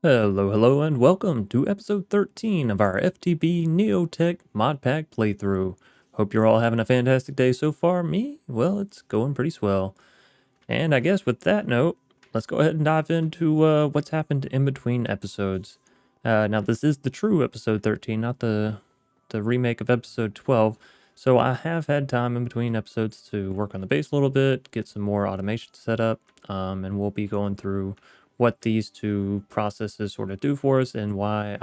Hello, and welcome to episode 13 of our FTB Neotech Modpack playthrough. Hope you're all having a fantastic day so far. Me? Well, it's going pretty swell. And I guess with that note, let's go ahead and dive into what's happened in between episodes. Now, this is the true episode 13, not the remake of episode 12. So I have had time in between episodes to work on the base a little bit, get some more automation set up, and we'll be going through what these two processes sort of do for us and why,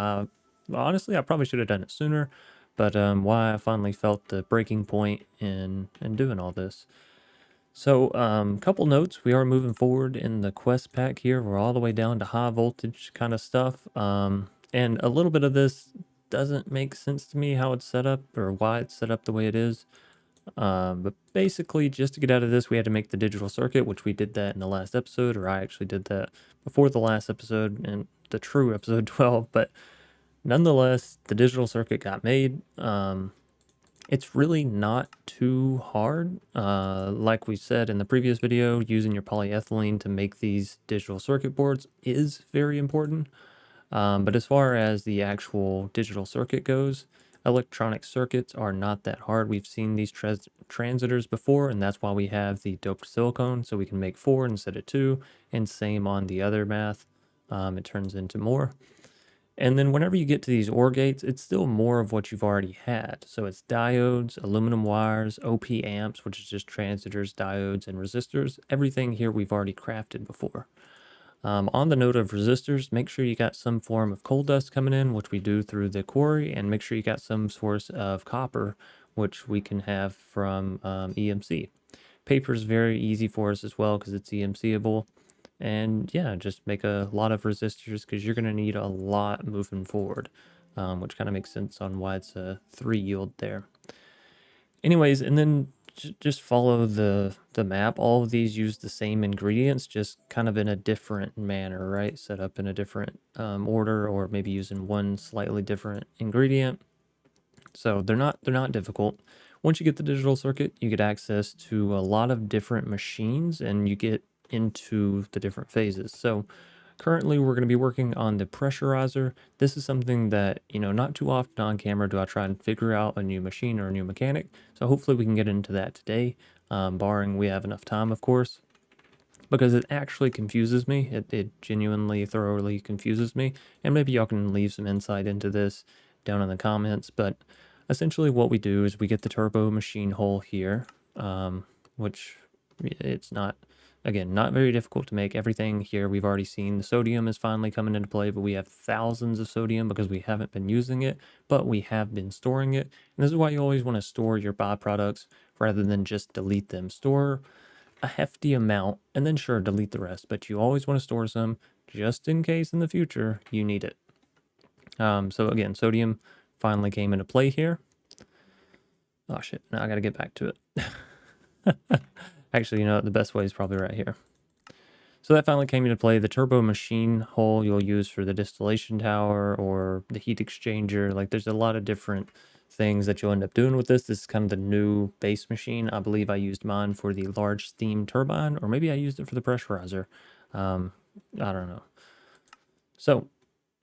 honestly, I probably should have done it sooner, but why I finally felt the breaking point in doing all this. So, couple notes. We are moving forward in the quest pack here. We're all the way down to high voltage kind of stuff. And a little bit of this doesn't make sense to me how it's set up or why it's set up the way it is. But basically, just to get out of this, we had to make the digital circuit, which we did that in the last episode, or I actually did that before the last episode and the true episode 12. But nonetheless, the digital circuit got made. It's really not too hard. Like we said in the previous video, using your polyethylene to make these digital circuit boards is very important. But as far as the actual digital circuit goes, electronic circuits are not that hard. We've seen these transistors before, and that's why we have the doped silicone, so we can make 4 instead of 2, and same on the other math. It turns into more. And then whenever you get to these OR gates, it's still more of what you've already had. So it's diodes, aluminum wires, OP amps, which is just transistors, diodes, and resistors. Everything here we've already crafted before. On the note of resistors, make sure you got some form of coal dust coming in, which we do through the quarry, and make sure you got some source of copper, which we can have from EMC. Paper is very easy for us as well because it's EMCable. And yeah, just make a lot of resistors because you're going to need a lot moving forward, which kind of makes sense on why it's a 3 yield there. Anyways, and then just follow the map. All of these use the same ingredients, just kind of in a different manner, right? Set up in a different order, or maybe using one slightly different ingredient. So they're not difficult. Once you get the digital circuit, you get access to a lot of different machines, and you get into the different phases. So currently we're going to be working on the pressurizer. This is something that, not too often on camera do I try and figure out a new machine or a new mechanic. So hopefully we can get into that today, barring we have enough time, of course, because it actually confuses me. It genuinely, thoroughly confuses me. And maybe y'all can leave some insight into this down in the comments. But essentially what we do is we get the turbo machine hole here, which it's not, again, not very difficult to make. Everything here we've already seen. The sodium is finally coming into play, but we have thousands of sodium because we haven't been using it, but we have been storing it. And this is why you always want to store your byproducts rather than just delete them. Store a hefty amount and then sure, delete the rest, but you always want to store some just in case in the future you need it. So again, sodium finally came into play here. Oh shit, now I gotta get back to it. Actually, the best way is probably right here. So that finally came into play. The turbo machine hole you'll use for the distillation tower or the heat exchanger. Like there's a lot of different things that you'll end up doing with this. This is kind of the new base machine. I believe I used mine for the large steam turbine, or maybe I used it for the pressurizer. I don't know. So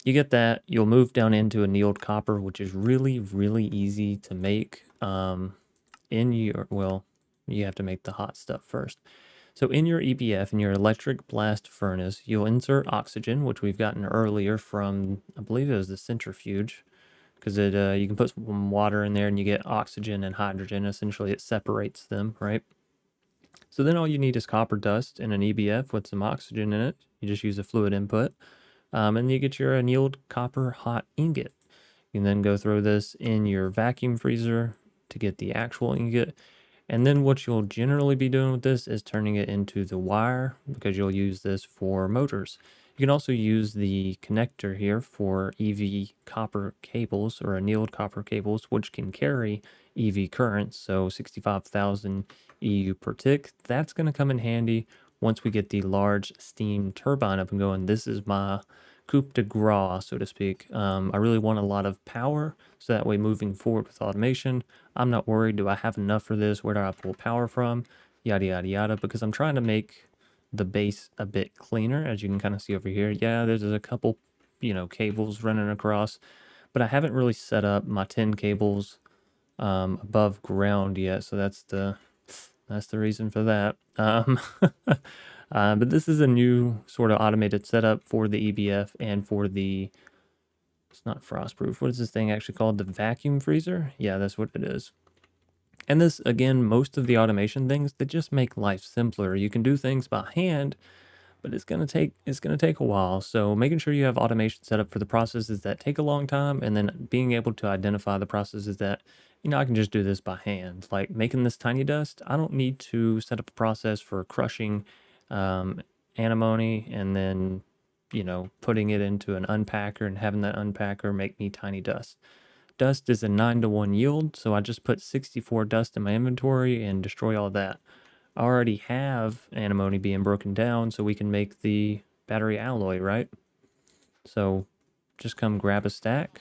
you get that. You'll move down into annealed copper, which is really, really easy to make. You have to make the hot stuff first. So in your EBF, in your electric blast furnace, you'll insert oxygen, which we've gotten earlier from, I believe it was the centrifuge, because you can put some water in there and you get oxygen and hydrogen. Essentially, it separates them, right? So then all you need is copper dust and an EBF with some oxygen in it. You just use a fluid input, and you get your annealed copper hot ingot. You can then go throw this in your vacuum freezer to get the actual ingot. And then what you'll generally be doing with this is turning it into the wire because you'll use this for motors. You can also use the connector here for EV copper cables or annealed copper cables, which can carry EV currents, so 65,000 EU per tick. That's going to come in handy once we get the large steam turbine up and going. This is my coup de grace, so to speak. I really want a lot of power, so that way moving forward with automation, I'm not worried, do I have enough for this? Where do I pull power from? Yada, yada, yada, because I'm trying to make the base a bit cleaner, as you can kind of see over here. Yeah, there's a couple cables running across, but I haven't really set up my tin cables above ground yet, so that's the reason for that. But this is a new sort of automated setup for the EBF and for the, it's not frostproof. What is this thing actually called? The vacuum freezer? Yeah, that's what it is. And this, again, most of the automation things, they just make life simpler. You can do things by hand, but it's gonna take a while. So making sure you have automation set up for the processes that take a long time, and then being able to identify the processes that, I can just do this by hand. Like making this tiny dust, I don't need to set up a process for crushing antimony and then, putting it into an unpacker and having that unpacker make me tiny dust. Dust is a 9-to-1 yield, so I just put 64 dust in my inventory and destroy all that. I already have antimony being broken down, so we can make the battery alloy, right? So just come grab a stack,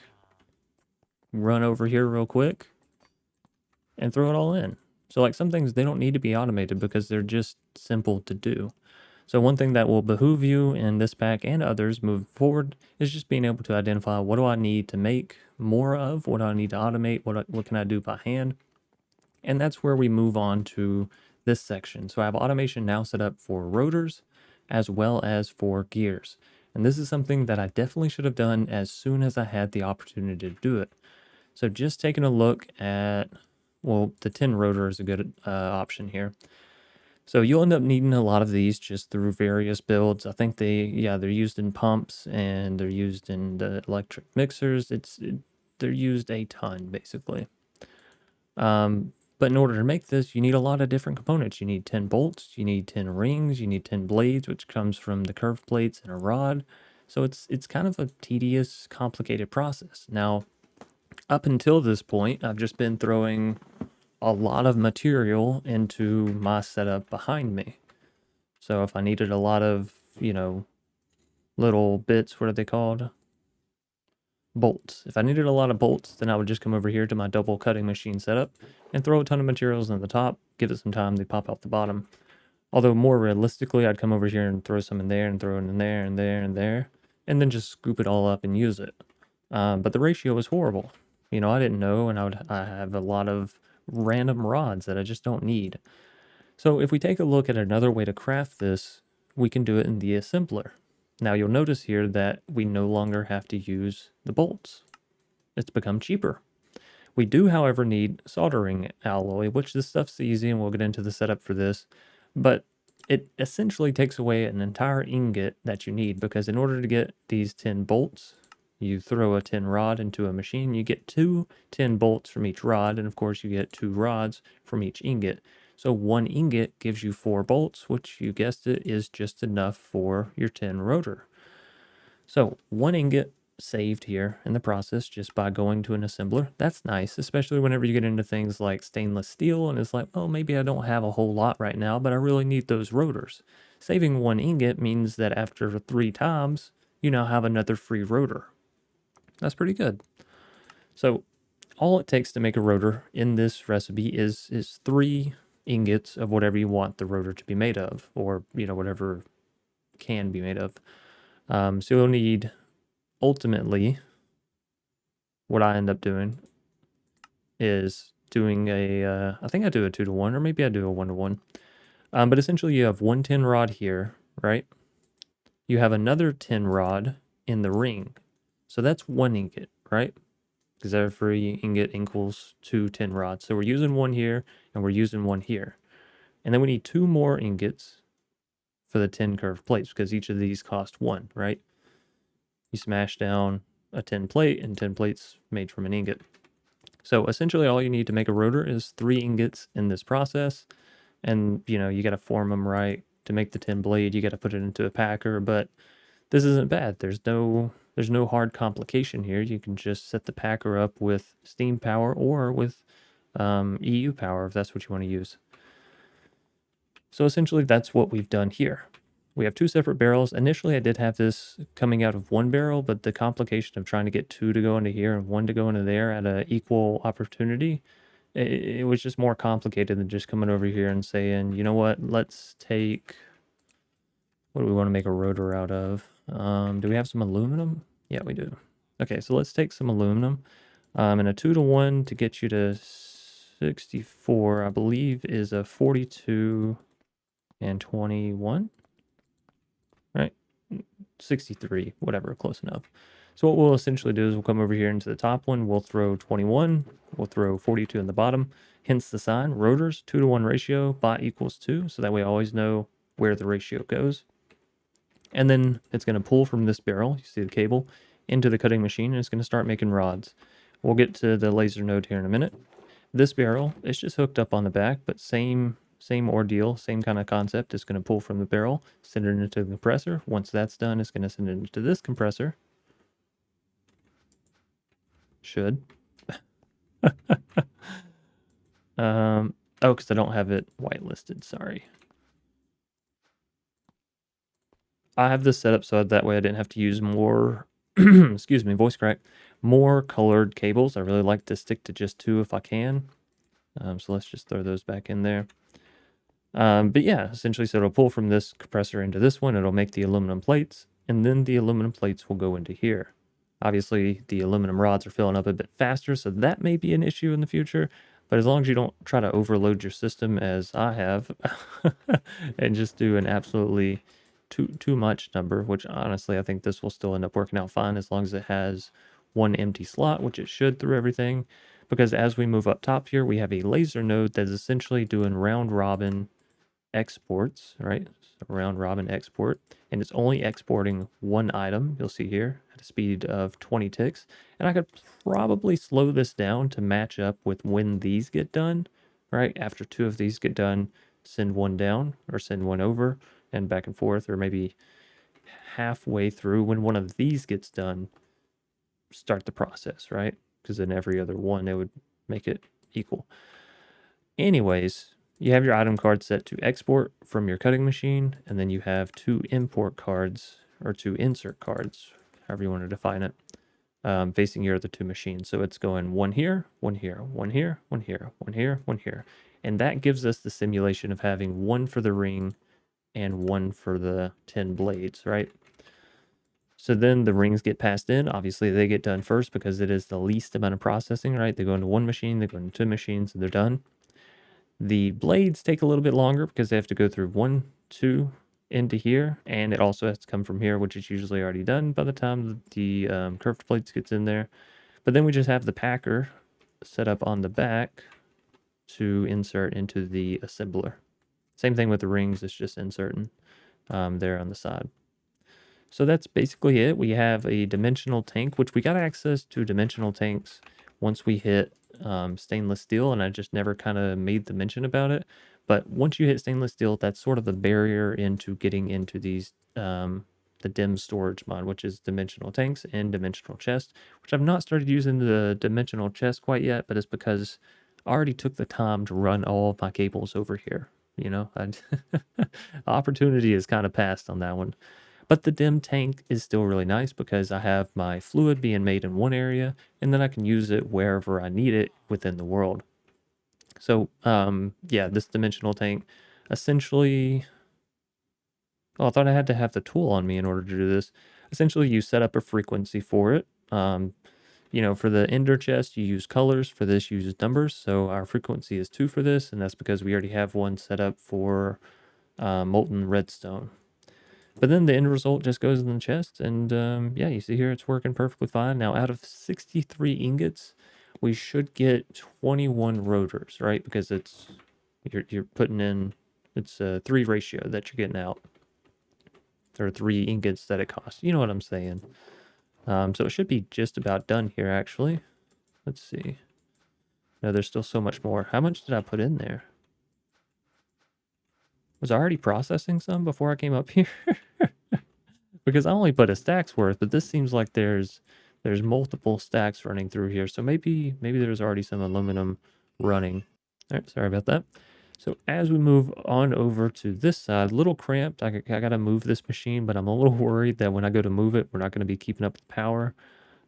run over here real quick, and throw it all in. So like some things, they don't need to be automated because they're just simple to do. So one thing that will behoove you in this pack and others moving forward is just being able to identify, what do I need to make more of? What do I need to automate? What can I do by hand? And that's where we move on to this section. So I have automation now set up for rotors as well as for gears. And this is something that I definitely should have done as soon as I had the opportunity to do it. So just taking a look at, well, the tin rotor is a good option here. So you'll end up needing a lot of these just through various builds. I think they're used in pumps and they're used in the electric mixers. They're used a ton basically. But in order to make this, you need a lot of different components. You need 10 bolts, you need 10 rings, you need 10 blades, which comes from the curved plates and a rod. So it's kind of a tedious, complicated process. Now, up until this point, I've just been throwing a lot of material into my setup behind me. So if I needed a lot of, little bits, what are they called? Bolts. If I needed a lot of bolts, then I would just come over here to my double cutting machine setup and throw a ton of materials on the top, give it some time, they pop out the bottom. Although more realistically, I'd come over here and throw some in there and throw it in there and there and there, and then just scoop it all up and use it. But the ratio was horrible. I didn't know, and I have a lot of random rods that I just don't need. So if we take a look at another way to craft this, we can do it in the assembler. Now you'll notice here that we no longer have to use the bolts. It's become cheaper. We do, however, need soldering alloy, which this stuff's easy, and we'll get into the setup for this. But it essentially takes away an entire ingot that you need, because in order to get these 10 bolts, you throw a 10 rod into a machine, you get 2 10 bolts from each rod, and of course you get 2 rods from each ingot. So 1 ingot gives you 4 bolts, which, you guessed it, is just enough for your 10 rotor. So 1 ingot saved here in the process just by going to an assembler. That's nice, especially whenever you get into things like stainless steel and it's like, oh, maybe I don't have a whole lot right now, but I really need those rotors. Saving 1 ingot means that after 3 times, you now have another free rotor. That's pretty good. So all it takes to make a rotor in this recipe is 3 ingots of whatever you want the rotor to be made of, or whatever can be made of. So you'll need, ultimately, what I end up doing is doing a I think I do a 2-to-1, or maybe I do a 1-to-1. But essentially you have 1 tin rod here, right? You have another tin rod in the ring, so that's 1 ingot, right? Because every ingot equals 2 tin rods. So we're using 1 here, and we're using 1 here. And then we need 2 more ingots for the 10 curved plates, because each of these cost 1, right? You smash down a 10 plate, and 10 plates made from an ingot. So essentially all you need to make a rotor is 3 ingots in this process. And, you got to form them right. To make the 10 blade, you got to put it into a packer, but this isn't bad. There's no hard complication here. You can just set the packer up with steam power or with EU power, if that's what you want to use. So essentially that's what we've done here. We have 2 separate barrels. Initially I did have this coming out of 1 barrel, but the complication of trying to get 2 to go into here and 1 to go into there at an equal opportunity, it was just more complicated than just coming over here and saying, you know what, let's take, what do we want to make a rotor out of? Do we have some aluminum? Yeah, we do. Okay, so let's take some aluminum. And a 2-to-1 to get you to 64, I believe, is a 42 and 21, right? 63, whatever, close enough. So what we'll essentially do is we'll come over here into the top one. We'll throw 21. We'll throw 42 in the bottom. Hence the sign, rotors, 2-to-1 ratio, bot equals 2. So that way I always know where the ratio goes. And then it's going to pull from this barrel, you see the cable, into the cutting machine, and it's going to start making rods. We'll get to the laser node here in a minute. This barrel is just hooked up on the back, but same ordeal, same kind of concept. It's going to pull from the barrel, send it into the compressor. Once that's done, it's going to send it into this compressor. Should. Oh, because I don't have it whitelisted, sorry. I have this set up so that way I didn't have to use more, excuse me, voice crack, more colored cables. I really like to stick to just 2 if I can. So let's just throw those back in there. But yeah, essentially, so it'll pull from this compressor into this one. It'll make the aluminum plates, and then the aluminum plates will go into here. Obviously, the aluminum rods are filling up a bit faster, so that may be an issue in the future. But as long as you don't try to overload your system as I have, and just do an absolutely too much number, which honestly I think this will still end up working out fine as long as it has one empty slot, which it should through everything. Because as we move up top here, we have a laser node that's essentially doing round robin exports, right? So round robin export, and it's only exporting one item. You'll see here at a speed of 20 ticks. And I could probably slow this down to match up with when these get done, right? After 2 of these get done, send one down or send one over and back and forth, or maybe halfway through when one of these gets done, start the process, right? Because in every other one, it would make it equal. Anyways, you have your item card set to export from your cutting machine, and then you have 2 import cards, or 2 insert cards, however you want to define it, facing your other 2 machines. So it's going one here, one here, one here, one here, one here, one here. And that gives us the simulation of having one for the ring and one for the 10 blades, right? So then the rings get passed in. Obviously, they get done first because it is the least amount of processing, right? They go into one machine, they go into 2 machines, and they're done. The blades take a little bit longer because they have to go through 1, 2 into here, and it also has to come from here, which is usually already done by the time the curved plates gets in there. But then we just have the packer set up on the back to insert into the assembler. Same thing with the rings, it's just inserting there on the side. So that's basically it. We have a dimensional tank, which we got access to dimensional tanks once we hit stainless steel, and I just never kind of made the mention about it. But once you hit stainless steel, that's sort of the barrier into getting into these the DIM storage mod, which is dimensional tanks and dimensional chest, which I've not started using the dimensional chest quite yet, but it's because I already took the time to run all of my cables over here. You know, opportunity is kind of passed on that one. But the DIM tank is still really nice because I have my fluid being made in one area, and then I can use it wherever I need it within the world. So, yeah, this dimensional tank essentially... Oh, I thought I had to have the tool on me in order to do this. Essentially, you set up a frequency for it. You know, for the ender chest, you use colors. For this, you use numbers. So our frequency is 2 for this, and that's because we already have one set up for molten redstone. But then the end result just goes in the chest, and yeah, you see here it's working perfectly fine. Now, out of 63 ingots, we should get 21 rotors, right? Because it's you're putting in, it's a 3 ratio that you're getting out, or 3 ingots that it costs. You know what I'm saying? So it should be just about done here, actually. Let's see. No, there's still so much more. How much did I put in there? Was I already processing some before I came up here? Because I only put a stack's worth, but this seems like there's multiple stacks running through here. So maybe there's already some aluminum running. All right, sorry about that. So as we move on over to this side, a little cramped. I got to move this machine, but I'm a little worried that when I go to move it, we're not going to be keeping up with power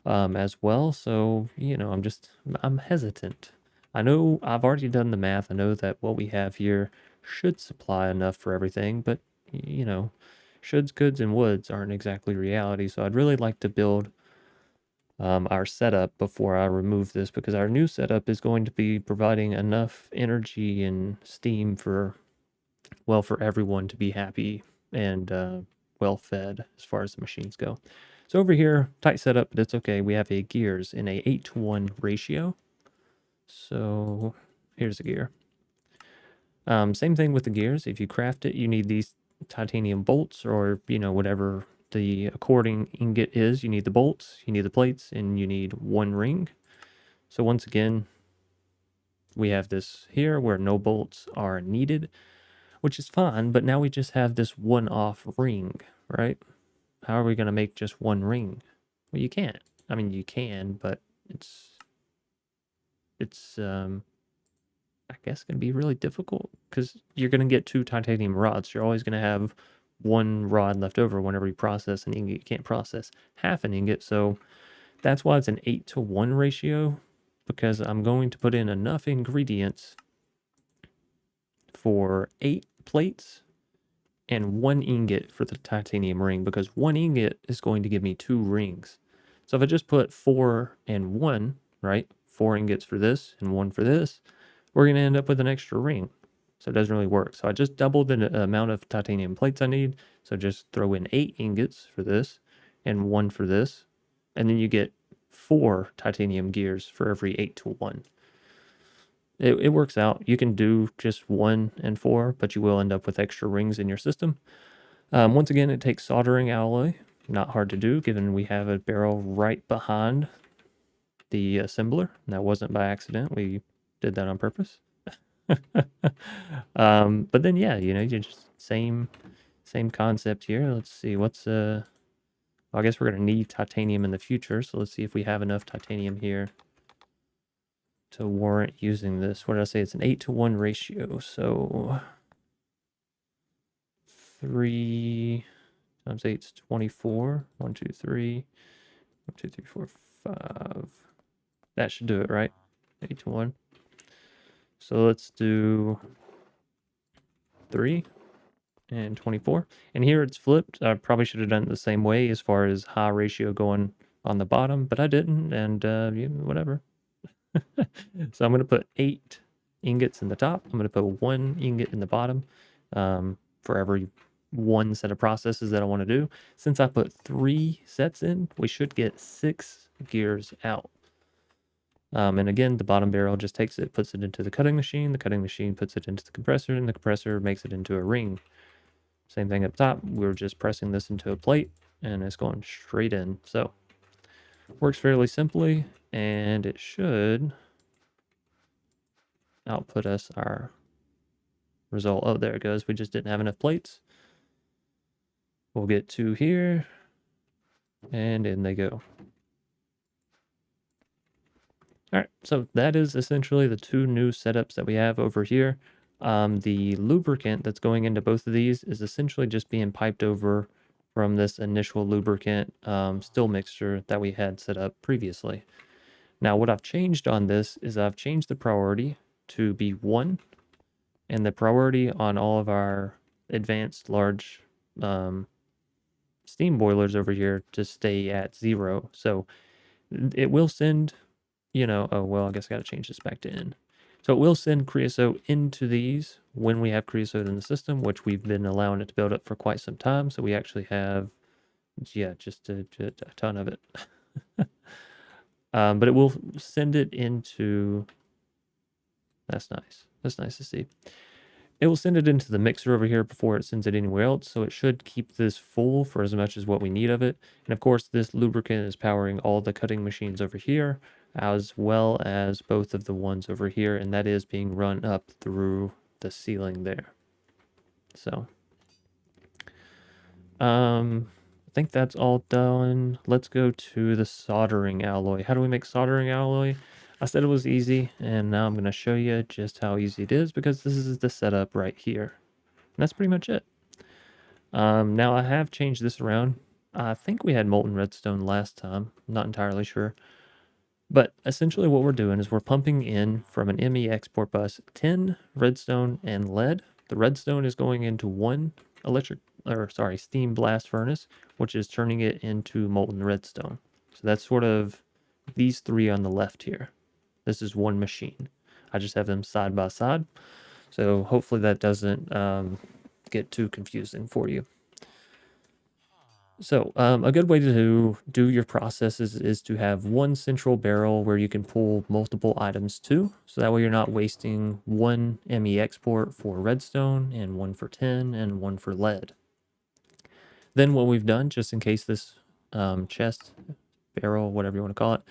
as well. So, you know, I'm hesitant. I know I've already done the math. I know that what we have here should supply enough for everything, but, you know, shoulds, coulds, and woulds aren't exactly reality. So I'd really like to build our setup before I remove this, because our new setup is going to be providing enough energy and steam for, well, for everyone to be happy and well fed as far as the machines go. So over here, tight setup, but it's okay. We have a gears in a 8-to-1 ratio. So here's the gear. Same thing with the gears. If you craft it, you need these titanium bolts, or, you know, whatever the according ingot is. You need the bolts, you need the plates, and you need one ring. So once again, we have this here where no bolts are needed, which is fine, but now we just have this one-off ring, right? How are we going to make just one ring? Well, you can't. I mean, you can, but it's I guess going to be really difficult, because you're going to get 2 titanium rods. You're always going to have one rod left over whenever you process an ingot. You can't process half an ingot, so that's why it's an 8-to-1 ratio, because I'm going to put in enough ingredients for 8 plates and 1 ingot for the titanium ring, because 1 ingot is going to give me 2 rings. So if I just put 4 and 1, right? 4 ingots for this and 1 for this, we're going to end up with an extra ring. So it doesn't really work. So I just doubled the amount of titanium plates I need. So just throw in 8 ingots for this and 1 for this. And then you get 4 titanium gears for every 8-to-1. It works out. You can do just 1 and 4, but you will end up with extra rings in your system. Once again, it takes soldering alloy. Not hard to do, given we have a barrel right behind the assembler. And that wasn't by accident. We did that on purpose. But then, yeah, you know, you just same concept here. Let's see, what's well, I guess we're going to need titanium in the future, so let's see if we have enough titanium here to warrant using this. What did I say? It's an 8-to-1 ratio, so 3 times 8 is 24. 1, 2, 3. 1, 2, 3, 4, 5. That should do it, right? 8-to-1. So let's do 3 and 24. And here it's flipped. I probably should have done it the same way as far as high ratio going on the bottom, but I didn't, and yeah, whatever. So I'm going to put 8 ingots in the top. I'm going to put 1 ingot in the bottom for every 1 set of processes that I want to do. Since I put 3 sets in, we should get 6 gears out. And again, the bottom barrel just takes it, puts it into the cutting machine puts it into the compressor, and the compressor makes it into a ring. Same thing up top. We're just pressing this into a plate, and it's going straight in. So, works fairly simply, and it should output us our result. Oh, there it goes. We just didn't have enough plates. We'll get 2 here, and in they go. All right, so that is essentially the 2 new setups that we have over here. The lubricant that's going into both of these is essentially just being piped over from this initial lubricant still mixture that we had set up previously. Now, what I've changed on this is I've changed the priority to be 1, and the priority on all of our advanced large steam boilers over here to stay at 0. So it will send, you know, oh, well, I guess I got to change this back to N. So it will send creosote into these when we have creosote in the system, which we've been allowing it to build up for quite some time. So we actually have, yeah, just a ton of it. But it will send it into, that's nice. That's nice to see. It will send it into the mixer over here before it sends it anywhere else. So it should keep this full for as much as what we need of it. And of course, this lubricant is powering all the cutting machines over here, as well as both of the ones over here. And that is being run up through the ceiling there. So, I think that's all done. Let's go to the soldering alloy. How do we make soldering alloy? I said it was easy, and now I'm going to show you just how easy it is, because this is the setup right here. And that's pretty much it. Now I have changed this around. I think we had molten redstone last time. I'm not entirely sure. But essentially what we're doing is we're pumping in from an ME export bus 10 redstone and lead. The redstone is going into 1 steam blast furnace, which is turning it into molten redstone. So that's sort of these three on the left here. This is one machine. I just have them side by side. So hopefully that doesn't get too confusing for you. So a good way to do your processes is to have one central barrel where you can pull multiple items to. So that way you're not wasting one ME export for redstone and one for tin and one for lead. Then what we've done, just in case this chest, barrel, whatever you want to call it,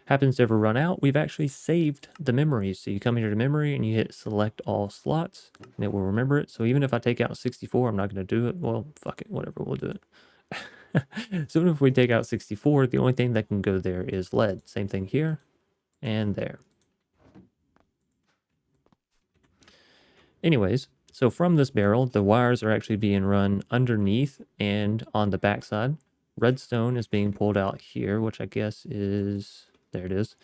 happens to ever run out, we've actually saved the memories. So you come here to memory and you hit select all slots and it will remember it. So even if I take out 64, I'm not going to do it. Well, fuck it, whatever, we'll do it. So even if we take out 64, the only thing that can go there is lead. Same thing here and there. Anyways, so from this barrel, the wires are actually being run underneath and on the backside. Redstone is being pulled out here, which I guess is, there it is.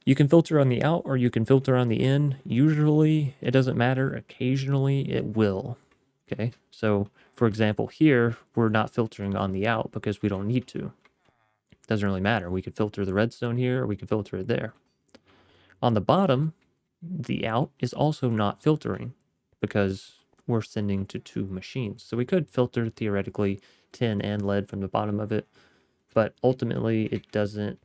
You can filter on the out or you can filter on the in. Usually it doesn't matter. Occasionally it will. Okay, so for example, here we're not filtering on the out because we don't need to. It doesn't really matter. We could filter the redstone here or we could filter it there. On the bottom, the out is also not filtering because we're sending to two machines. So we could filter theoretically tin and lead from the bottom of it, but ultimately it doesn't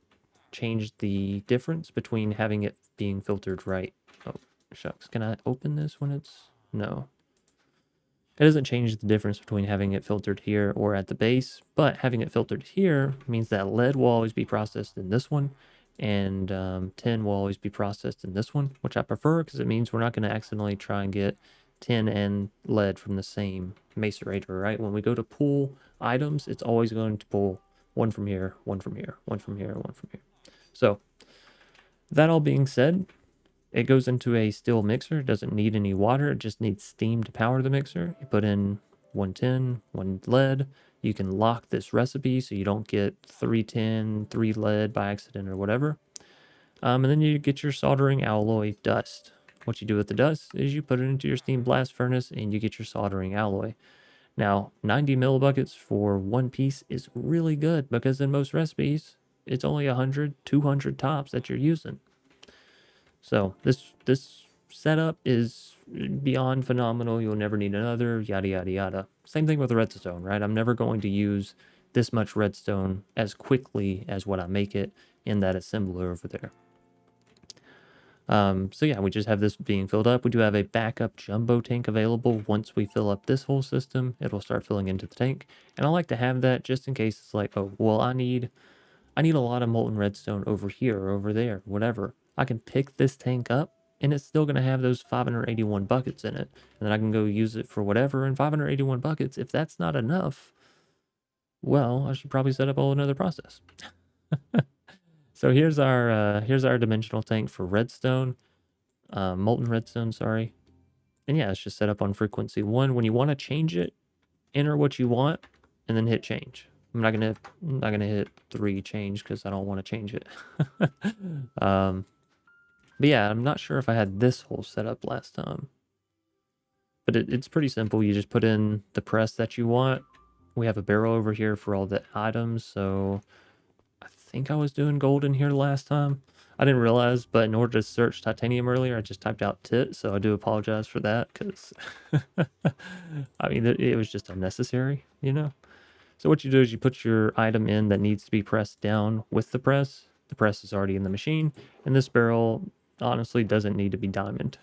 change the difference between having it being filtered right. Oh, shucks. Can I open this when it's, no. It doesn't change the difference between having it filtered here or at the base, but having it filtered here means that lead will always be processed in this one, and tin will always be processed in this one, which I prefer because it means we're not going to accidentally try and get tin and lead from the same macerator, right? When we go to pull items, it's always going to pull one from here, one from here, one from here, one from here. So that all being said, it goes into a still mixer. It doesn't need any water. It just needs steam to power the mixer. You put in one tin, one lead. You can lock this recipe so you don't get 3 tin, 3 lead by accident or whatever. And then you get your soldering alloy dust. What you do with the dust is you put it into your steam blast furnace and you get your soldering alloy. Now, 90 millibuckets for one piece is really good because in most recipes, it's only 100, 200 tops that you're using. So this setup is beyond phenomenal. You'll never need another, yada, yada, yada. Same thing with redstone, right? I'm never going to use this much redstone as quickly as what I make it in that assembler over there. So yeah, we just have this being filled up. We do have a backup jumbo tank available. Once we fill up this whole system, it'll start filling into the tank. And I like to have that just in case it's like, oh, well, I need a lot of molten redstone over here or over there, whatever. I can pick this tank up and it's still going to have those 581 buckets in it. And then I can go use it for whatever. And 581 buckets, if that's not enough, well, I should probably set up a whole another process. So here's our dimensional tank for redstone, molten redstone, sorry. And yeah, it's just set up on frequency 1. When you want to change it, enter what you want and then hit change. I'm not gonna hit 3 change because I don't want to change it. But yeah, I'm not sure if I had this whole setup last time. But it's pretty simple. You just put in the press that you want. We have a barrel over here for all the items. So I think I was doing gold in here last time. I didn't realize, but in order to search titanium earlier, I just typed out tit. So I do apologize for that because I mean, it was just unnecessary, you know? So what you do is you put your item in that needs to be pressed down with the press. The press is already in the machine, and this barrel honestly doesn't need to be diamond.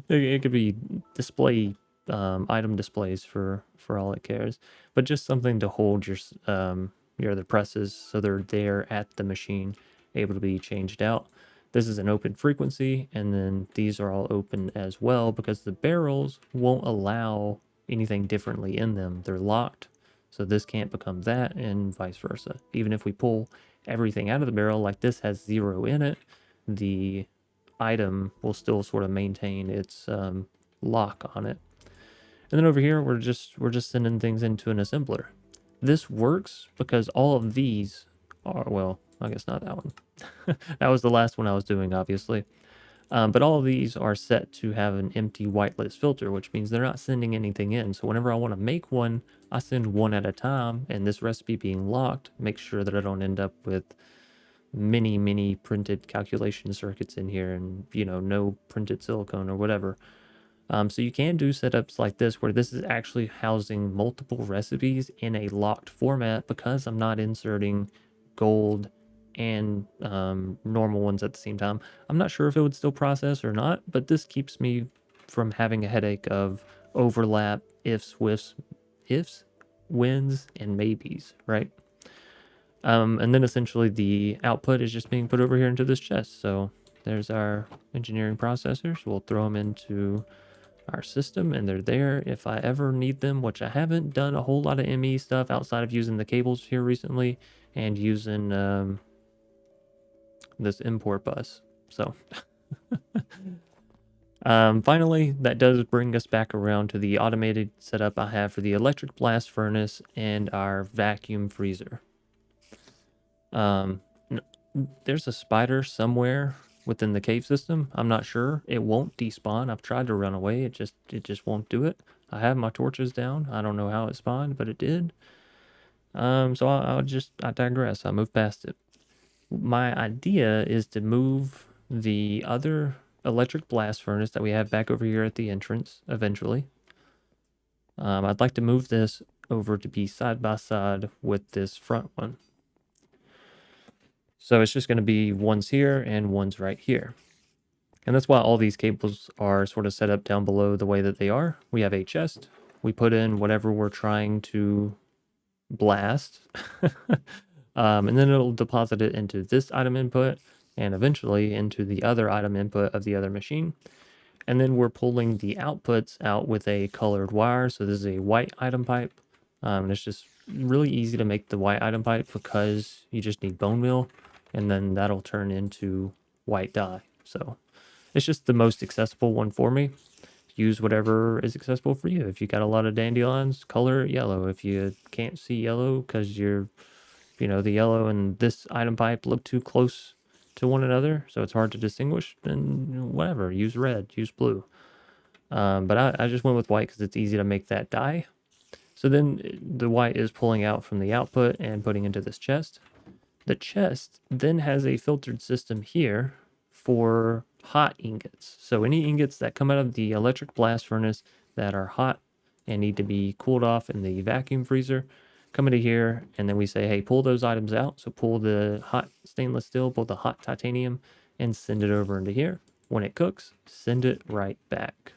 It could be display item displays for all it cares, but just something to hold your other presses so they're there at the machine, able to be changed out. This is an open frequency, and then these are all open as well because the barrels won't allow anything differently in them. They're locked, so this can't become that, and vice versa. Even if we pull everything out of the barrel, like this has 0 in it, the item will still sort of maintain its lock on it. And then over here, we're just sending things into an assembler. This works because all of these are, well, I guess not that one. That was the last one I was doing, obviously. But all of these are set to have an empty whitelist filter, which means they're not sending anything in. So whenever I want to make one, I send one at a time, and this recipe being locked makes sure that I don't end up with many printed calculation circuits in here and, no printed silicone or whatever. So you can do setups like this where this is actually housing multiple recipes in a locked format because I'm not inserting gold and normal ones at the same time. I'm not sure if it would still process or not, but this keeps me from having a headache of overlap, ifs, wins, and maybes, right? And then essentially the output is just being put over here into this chest. So there's our engineering processors. We'll throw them into our system and they're there if I ever need them, which I haven't done a whole lot of ME stuff outside of using the cables here recently and using this import bus. So finally, that does bring us back around to the automated setup I have for the electric blast furnace and our vacuum freezer. There's a spider somewhere within the cave system. I'm not sure. It won't despawn. I've tried to run away. It just won't do it. I have my torches down. I don't know how it spawned, but it did. So I digress. I move past it. My idea is to move the other electric blast furnace that we have back over here at the entrance eventually. I'd like to move this over to be side by side with this front one. So it's just going to be one's here and one's right here. And that's why all these cables are sort of set up down below the way that they are. We have a chest. We put in whatever we're trying to blast. And then it'll deposit it into this item input and eventually into the other item input of the other machine. And then we're pulling the outputs out with a colored wire. So this is a white item pipe. And it's just really easy to make the white item pipe because you just need bone meal and then that'll turn into white dye. So it's just the most accessible one for me. Use whatever is accessible for you. If you got a lot of dandelions, color it yellow. If you can't see yellow because the yellow and this item pipe look too close to one another, so it's hard to distinguish, then whatever, use red, use blue. But I just went with white because it's easy to make that dye. So then the white is pulling out from the output and putting into this chest. The chest then has a filtered system here for hot ingots. So any ingots that come out of the electric blast furnace that are hot and need to be cooled off in the vacuum freezer come into here, and then we say, hey, pull those items out. So pull the hot stainless steel, pull the hot titanium, and send it over into here. When it cooks, send it right back.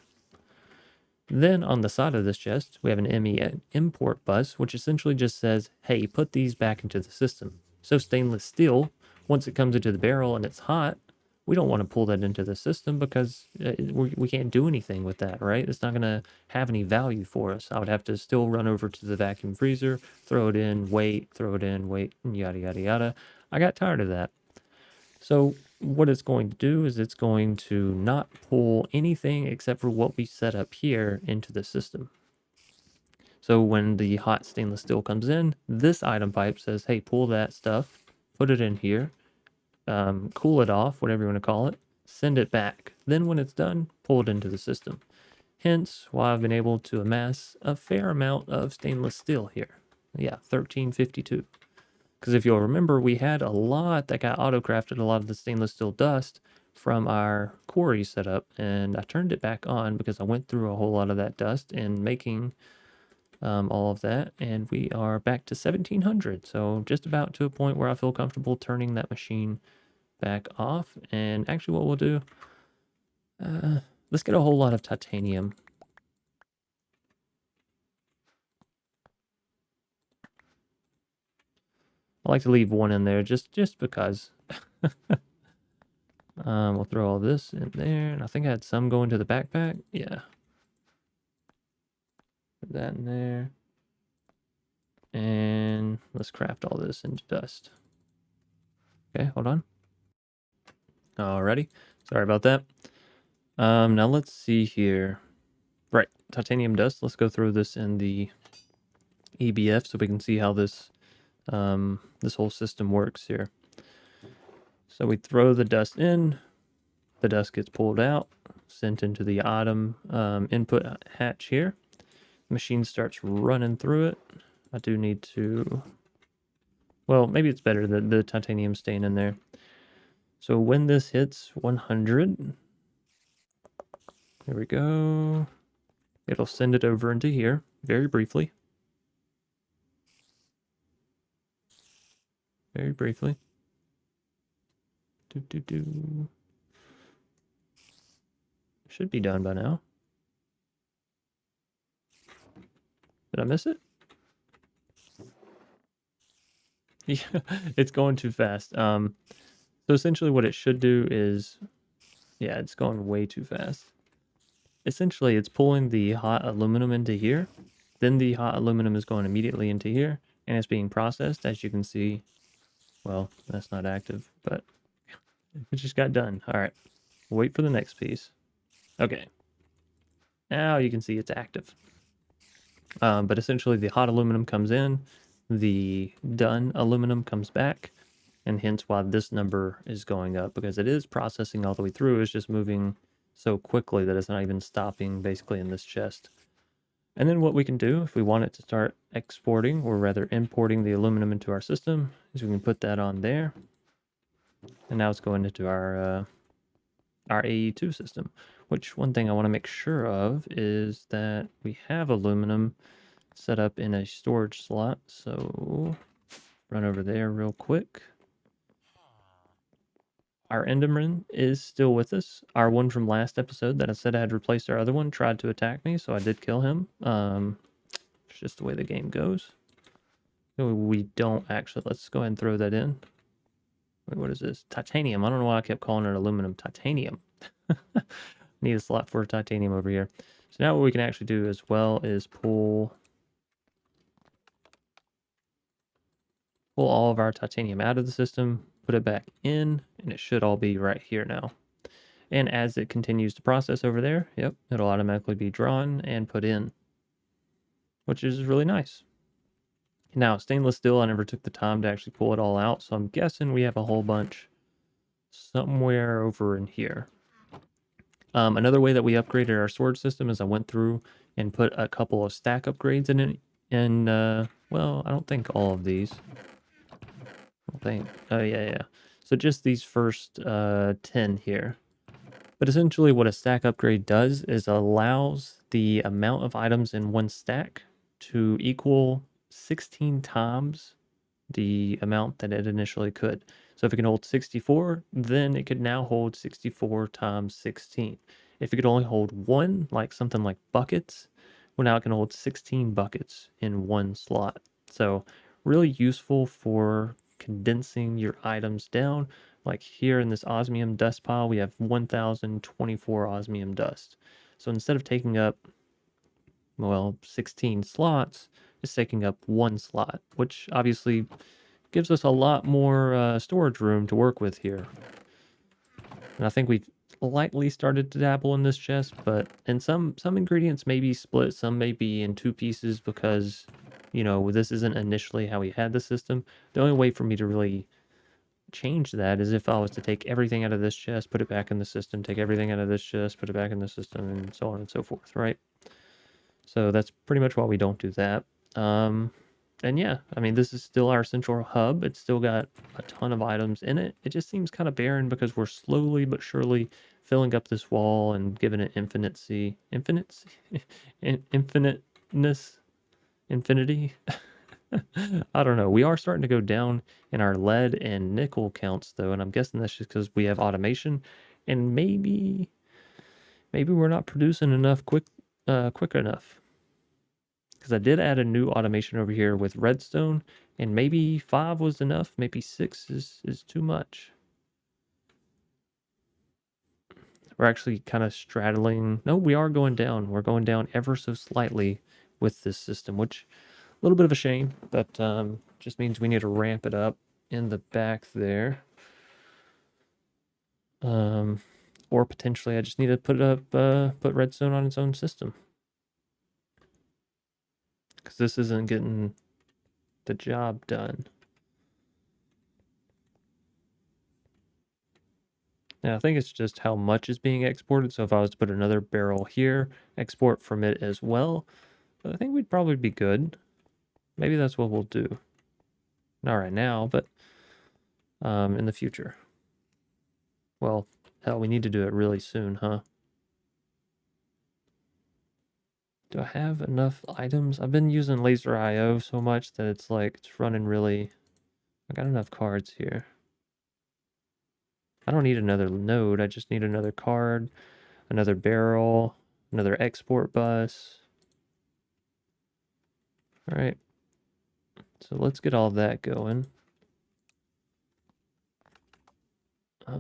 Then on the side of this chest, we have an ME import bus, which essentially just says, hey, put these back into the system. So stainless steel, once it comes into the barrel and it's hot, we don't want to pull that into the system because we can't do anything with that, right? It's not going to have any value for us. I would have to still run over to the vacuum freezer, throw it in, wait, throw it in, wait, and yada, yada, yada. I got tired of that. So what it's going to do is it's going to not pull anything except for what we set up here into the system. So when the hot stainless steel comes in, this item pipe says, hey, pull that stuff, put it in here, cool it off, whatever you want to call it, send it back. Then when it's done, pull it into the system. Hence why I've been able to amass a fair amount of stainless steel here. Yeah, 1352. Because if you'll remember, we had a lot that got auto-crafted, a lot of the stainless steel dust from our quarry setup, and I turned it back on because I went through a whole lot of that dust and making all of that, and we are back to 1700. So just about to a point where I feel comfortable turning that machine back off. And actually what we'll do, let's get a whole lot of titanium. I like to leave one in there just because. We'll throw all this in there, and I think I had some going to the backpack. Yeah. Put that in there. And let's craft all this into dust. Okay, hold on. Alrighty. Sorry about that. Now let's see here. Right, titanium dust. Let's go throw this in the EBF so we can see how this this whole system works here. So we throw the dust in. The dust gets pulled out, sent into the item input hatch here. The machine starts running through it. I do need to... Well, maybe it's better that the titanium staying in there. So when this hits 100, here we go. It'll send it over into here very briefly. Very briefly. Should be done by now. Did I miss it? Yeah, it's going too fast. So essentially what it should do is, yeah, it's going way too fast. Essentially, it's pulling the hot aluminum into here. Then the hot aluminum is going immediately into here, and it's being processed, as you can see. Well, that's not active, but it just got done. All right, wait for the next piece. Okay, now you can see it's active. But essentially, the hot aluminum comes in, the done aluminum comes back, and hence why this number is going up, because it is processing all the way through. It's just moving so quickly that it's not even stopping basically in this chest. And then what we can do if we want it to start exporting, or rather importing the aluminum into our system, is we can put that on there. And now it's going into our AE2 system, which one thing I want to make sure of is that we have aluminum set up in a storage slot. So run over there real quick. Our Enderman is still with us. Our one from last episode that I said I had replaced our other one tried to attack me, so I did kill him. It's just the way the game goes. We don't actually. Let's go ahead and throw that in. Wait, what is this? Titanium. I don't know why I kept calling it aluminum. Titanium. Need a slot for titanium over here. So now what we can actually do as well is pull all of our titanium out of the system, put it back in, and it should all be right here now. And as it continues to process over there, yep, it'll automatically be drawn and put in, which is really nice. Now, stainless steel, I never took the time to actually pull it all out, so I'm guessing we have a whole bunch somewhere over in here. Another way that we upgraded our storage system is I went through and put a couple of stack upgrades in it. And, well, I don't think all of these. I don't think. Oh, yeah. So just these first 10 here. But essentially what a stack upgrade does is allows the amount of items in one stack to equal 16 times the amount that it initially could. So if it can hold 64, then it could now hold 64 times 16. If it could only hold one, like something like buckets, well, now it can hold 16 buckets in one slot. So really useful for condensing your items down. Like here in this osmium dust pile, we have 1024 osmium dust. So instead of taking up, well, 16 slots, it's taking up one slot, which obviously gives us a lot more storage room to work with here. And I think we've lightly started to dabble in this chest, but and some ingredients may be split, some may be in two pieces because, you know, this isn't initially how we had the system. The only way for me to really change that is if I was to take everything out of this chest, put it back in the system, take everything out of this chest, put it back in the system, and so on and so forth, right? So that's pretty much why we don't do that. And yeah, I mean, this is still our central hub. It's still got a ton of items in it. It just seems kind of barren because we're slowly but surely filling up this wall and giving it infiniteness, infinity. I don't know. We are starting to go down in our lead and nickel counts though, and I'm guessing that's just because we have automation, and maybe we're not producing enough quick enough. Because I did add a new automation over here with redstone, and maybe 5 was enough, maybe 6 is too much. We're actually kind of straddling. No, we are going down. We're going down ever so slightly with this system, which a little bit of a shame, but just means we need to ramp it up in the back there. Or potentially I just need to put redstone on its own system. Because this isn't getting the job done. And I think it's just how much is being exported. So if I was to put another barrel here, export from it as well, I think we'd probably be good. Maybe that's what we'll do. Not right now, but in the future. Well, hell, we need to do it really soon, huh? Do I have enough items? I've been using laser IO so much that it's like, it's running really... I got enough cards here. I don't need another node, I just need another card, another barrel, another export bus. All right, so let's get all that going. Is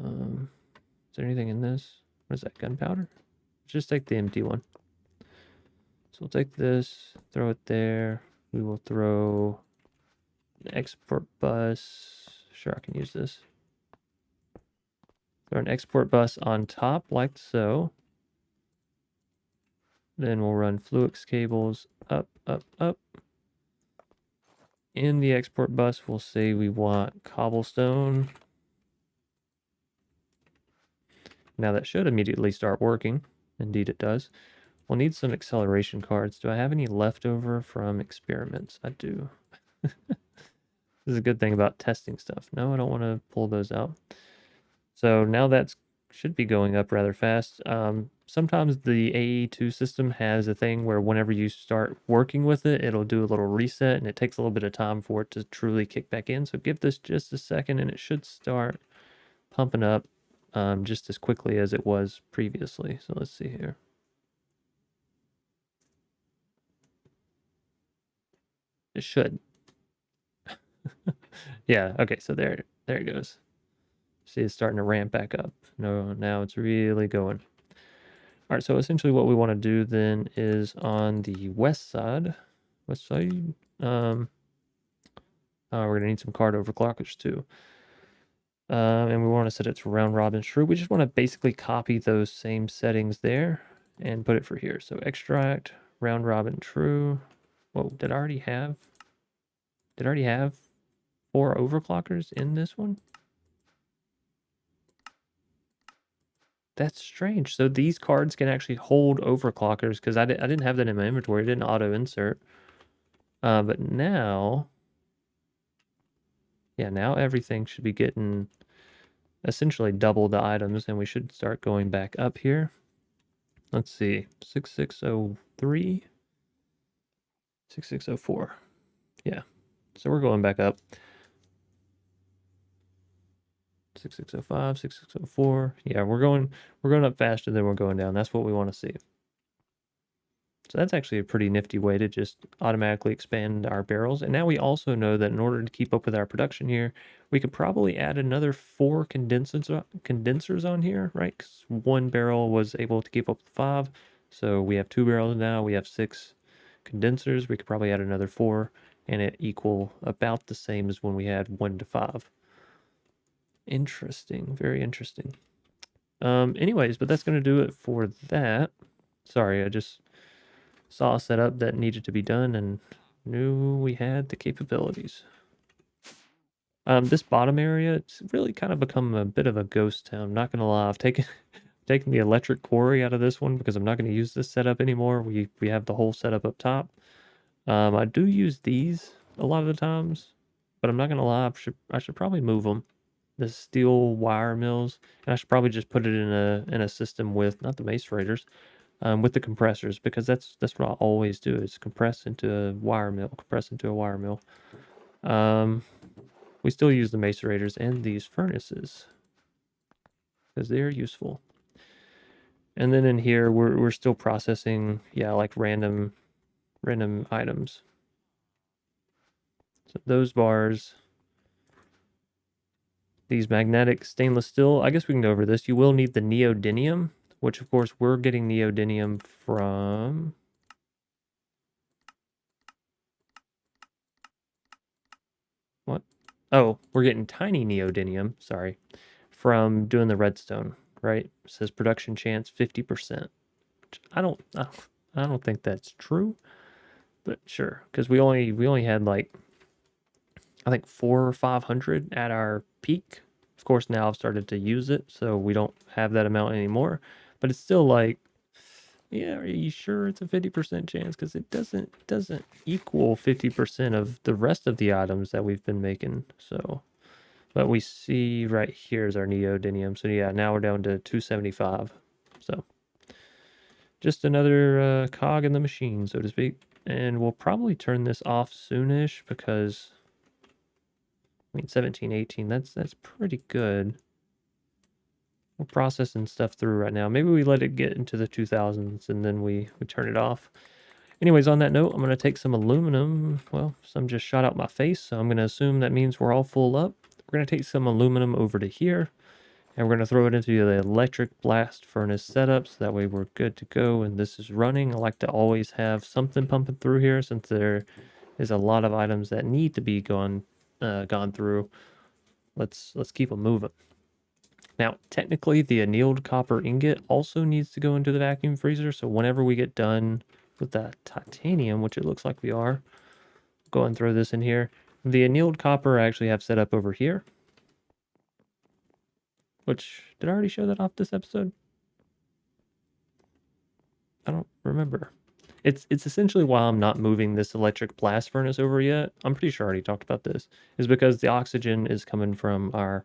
there anything in this? What is that, gunpowder? Just take the empty one. So we'll take this, throw it there. We will throw an export bus. Sure, I can use this. Throw an export bus on top like so. Then we'll run Fluix cables up, up, up. In the export bus, we'll say we want cobblestone. Now that should immediately start working. Indeed it does. We'll need some acceleration cards. Do I have any leftover from experiments? I do. This is a good thing about testing stuff. No, I don't want to pull those out. So now that should be going up rather fast. Sometimes the AE2 system has a thing where whenever you start working with it, it'll do a little reset and it takes a little bit of time for it to truly kick back in. So give this just a second and it should start pumping up just as quickly as it was previously. So let's see here. It should. Yeah, okay, so there it goes. See, it's starting to ramp back up. No, now it's really going. All right, so essentially what we want to do then is on the west side, we're going to need some card overclockers too. And we want to set it to round robin true. We just want to basically copy those same settings there and put it for here. So extract, round robin true. Whoa, did I already have 4 overclockers in this one? That's strange. So these cards can actually hold overclockers because I didn't have that in my inventory. It didn't auto insert. But now, yeah, now everything should be getting essentially double the items and we should start going back up here. Let's see, 6603, 6604. Yeah, so we're going back up. 6605, 6604. Yeah, we're going up faster than we're going down. That's what we want to see. So that's actually a pretty nifty way to just automatically expand our barrels. And now we also know that in order to keep up with our production here, we could probably add another 4 condensers on here, right? Because 1 barrel was able to keep up with 5. So we have 2 barrels now. We have 6 condensers. We could probably add another 4 and it equal about the same as when we had 1 to 5. Interesting. Very interesting. Anyways, but that's going to do it for that. Sorry, I just saw a setup that needed to be done and knew we had the capabilities. This bottom area, it's really kind of become a bit of a ghost town. I'm not going to lie. I've taken the electric quarry out of this one because I'm not going to use this setup anymore. We have the whole setup up top. I do use these a lot of the times, but I'm not going to lie. I should probably move them. The steel wire mills, and I should probably just put it in a system with not the mace raiders, with the compressors, because that's what I always do is compress into a wire mill. We still use the macerators and these furnaces because they're useful. And then in here we're still processing, yeah, like random items. So those bars, these magnetic stainless steel, I guess we can go over this. You will need the neodymium, which of course we're getting neodymium from... What? Oh, we're getting tiny neodymium, sorry, from doing the redstone, right? It says production chance 50%. Which I don't think that's true, but sure, because we only had like I think 400 or 500 at our peak Of course, now I've started to use it, so we don't have that amount anymore. But it's still like, yeah, are you sure it's a 50% chance? Because it doesn't equal 50% of the rest of the items that we've been making. So, but we see right here is our neodymium. So yeah, now we're down to 275. So just another cog in the machine, so to speak. And we'll probably turn this off soonish because, I mean, 17, 18, that's pretty good. We're processing stuff through right now. Maybe we let it get into the 2000s and then we turn it off. Anyways, on that note, I'm going to take some aluminum. Well, some just shot out my face, so I'm going to assume that means we're all full up. We're going to take some aluminum over to here, and we're going to throw it into the electric blast furnace setup, so that way we're good to go, and this is running. I like to always have something pumping through here, since there is a lot of items that need to be gone through. Let's keep them moving. Now, technically, the annealed copper ingot also needs to go into the vacuum freezer, so whenever we get done with that titanium, which it looks like we are, go and throw this in here. The annealed copper I actually have set up over here, which, did I already show that off this episode? I don't remember. It's essentially why I'm not moving this electric blast furnace over yet. I'm pretty sure I already talked about this, is because the oxygen is coming from our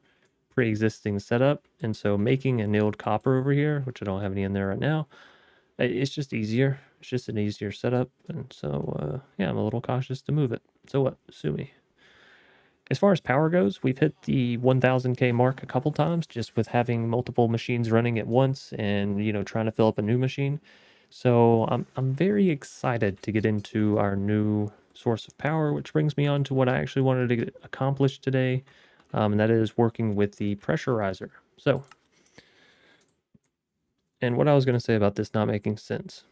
pre-existing setup, and so making annealed copper over here, which I don't have any in there right now, it's just easier. It's just an easier setup, and so yeah, I'm a little cautious to move it. So what? Sue me. As far as power goes, we've hit the 1000K mark a couple times just with having multiple machines running at once and, you know, trying to fill up a new machine. So I'm very excited to get into our new source of power, which brings me on to what I actually wanted to get accomplished today, and that is working with the pressurizer. So, and what I was going to say about this not making sense.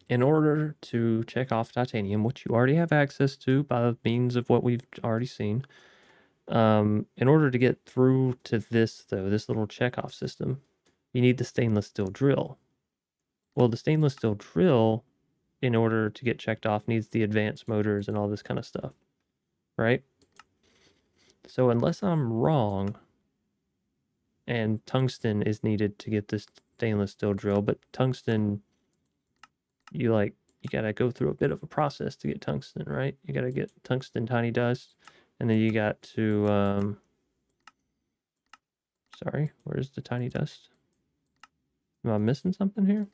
In order to check off titanium, which you already have access to by means of what we've already seen, in order to get through to this, though, this little checkoff system, you need the stainless steel drill. Well, the stainless steel drill, in order to get checked off, needs the advanced motors and all this kind of stuff, right? So unless I'm wrong, and tungsten is needed to get this stainless steel drill, but tungsten, you gotta go through a bit of a process to get tungsten, right? You gotta get tungsten tiny dust, and then you got to, sorry, where's the tiny dust? Am I missing something here?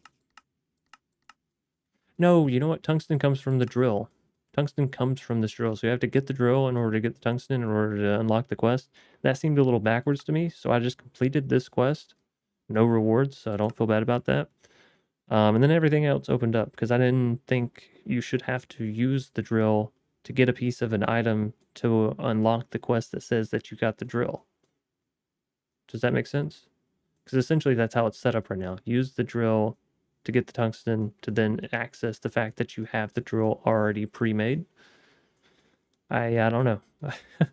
No, you know what? Tungsten comes from the drill. Tungsten comes from this drill. So you have to get the drill in order to get the tungsten in order to unlock the quest. That seemed a little backwards to me, so I just completed this quest. No rewards, so I don't feel bad about that. And then everything else opened up because I didn't think you should have to use the drill to get a piece of an item to unlock the quest that says that you got the drill. Does that make sense? Because essentially that's how it's set up right now. Use the drill to get the tungsten to then access the fact that you have the drill already pre-made. I don't know.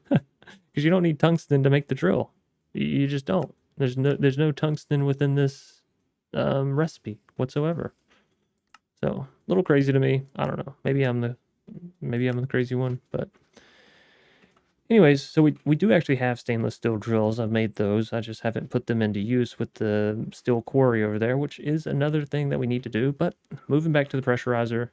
Because you don't need tungsten to make the drill. You just don't. There's no tungsten within this recipe whatsoever. So a little crazy to me. I don't know. Maybe I'm the crazy one, but anyways, so we do actually have stainless steel drills. I've made those. I just haven't put them into use with the steel quarry over there, which is another thing that we need to do. But moving back to the pressurizer,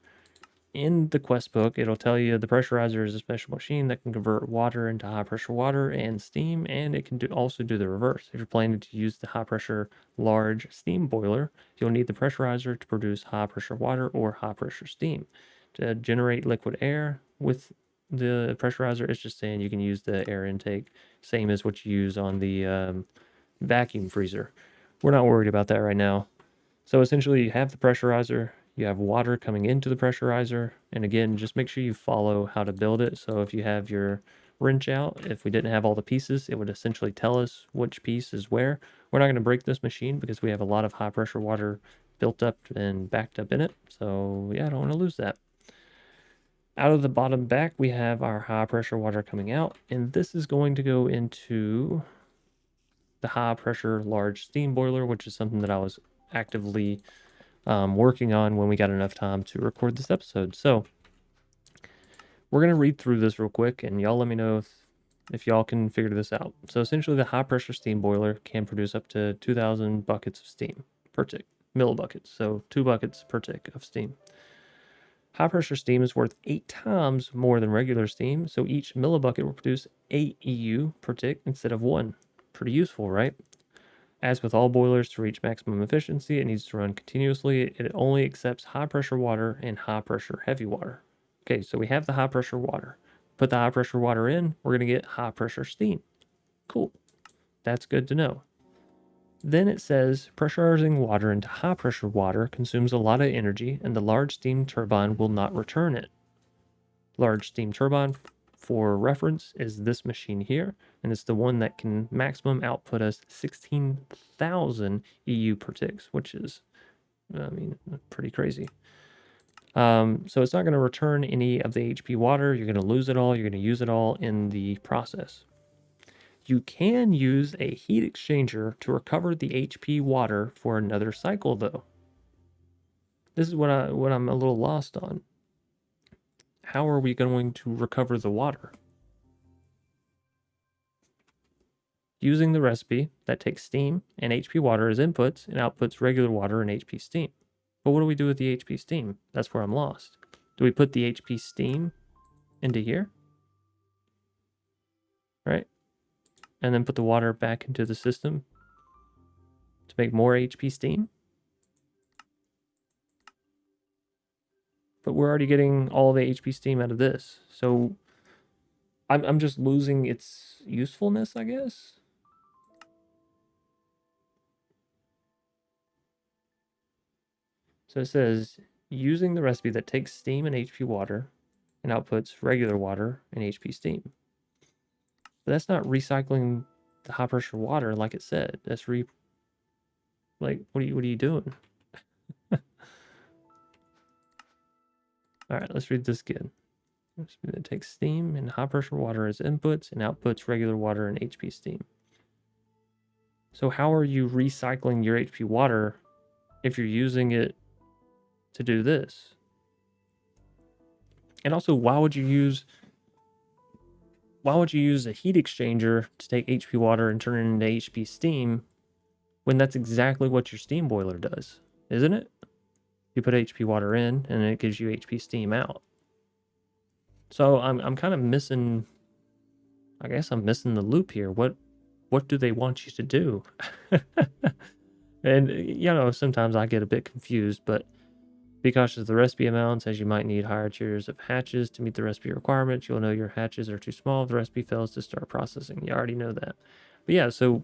in the quest book, it'll tell you the pressurizer is a special machine that can convert water into high pressure water and steam, and it can also do the reverse. If you're planning to use the high pressure large steam boiler, you'll need the pressurizer to produce high pressure water or high pressure steam. To generate liquid air with the pressurizer, it's just saying you can use the air intake, same as what you use on the vacuum freezer. We're not worried about that right now. So essentially you have the pressurizer, you have water coming into the pressurizer, and again, just make sure you follow how to build it. So if you have your wrench out, if we didn't have all the pieces, it would essentially tell us which piece is where. We're not going to break this machine because we have a lot of high pressure water built up and backed up in it. So yeah, I don't want to lose that. Out of the bottom back, we have our high pressure water coming out, and this is going to go into the high pressure large steam boiler, which is something that I was actively working on when we got enough time to record this episode. So we're going to read through this real quick, and y'all let me know if if y'all can figure this out. So essentially the high pressure steam boiler can produce up to 2,000 buckets of steam per tick, millibuckets. So 2 buckets per tick of steam. High pressure steam is worth 8 times more than regular steam, so each millibucket will produce 8 EU per tick instead of 1. Pretty useful, right? As with all boilers, to reach maximum efficiency, it needs to run continuously. It only accepts high pressure water and high pressure heavy water. Okay, so we have the high pressure water. Put the high pressure water in, we're going to get high pressure steam. Cool. That's good to know. Then it says pressurizing water into high pressure water consumes a lot of energy and the large steam turbine will not return it. Large steam turbine, for reference, is this machine here, and it's the one that can maximum output us 16,000 EU per ticks, which is, I mean, pretty crazy. So it's not going to return any of the HP water. You're going to lose it all. You're going to use it all in the process. You can use a heat exchanger to recover the HP water for another cycle, though. This is what I'm a little lost on. How are we going to recover the water? Using the recipe that takes steam and HP water as inputs and outputs regular water and HP steam. But what do we do with the HP steam? That's where I'm lost. Do we put the HP steam into here? Right? And then put the water back into the system to make more HP steam? But we're already getting all the HP steam out of this. So I'm just losing its usefulness, I guess. So it says, using the recipe that takes steam and HP water and outputs regular water and HP steam. But that's not recycling the high pressure water like it said. That's like, what are you doing? All right, let's read this again. Recipe that takes steam and high pressure water as inputs and outputs regular water and HP steam. So how are you recycling your HP water if you're using it to do this? And also, why would you use a heat exchanger to take HP water and turn it into HP steam when that's exactly what your steam boiler does, isn't it? You put HP water in and it gives you HP steam out. So I'm kind of missing, I guess I'm missing the loop here. What do they want you to do? And, you know, sometimes I get a bit confused, but be cautious of the recipe amounts, as you might need higher tiers of hatches to meet the recipe requirements. You'll know your hatches are too small if the recipe fails to start processing. You already know that. But yeah, so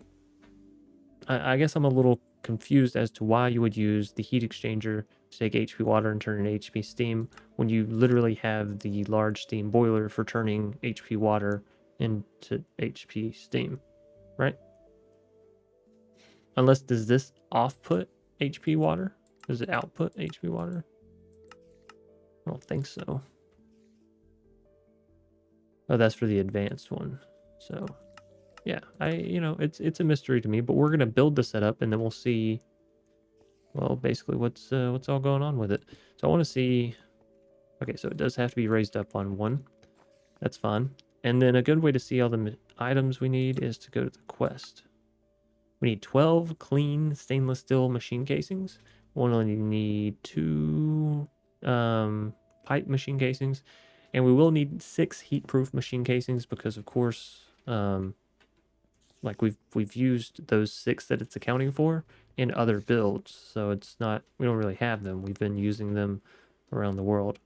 I guess I'm a little confused as to why you would use the heat exchanger to take HP water and turn it into HP steam when you literally have the large steam boiler for turning HP water into HP steam, right? Unless, does this output HP water? Does it output HP water? I don't think so. Oh, that's for the advanced one. So, yeah, it's a mystery to me, but we're gonna build the setup and then we'll see. Well, basically, what's all going on with it. So I want to see. Okay, so it does have to be raised up on 1. That's fine. And then a good way to see all the items we need is to go to the quest. We need 12 clean stainless steel machine casings. We'll only need 2 pipe machine casings. And we will need 6 heat-proof machine casings because, of course, like we've used those 6 that it's accounting for in other builds. So it's not, we don't really have them. We've been using them around the world.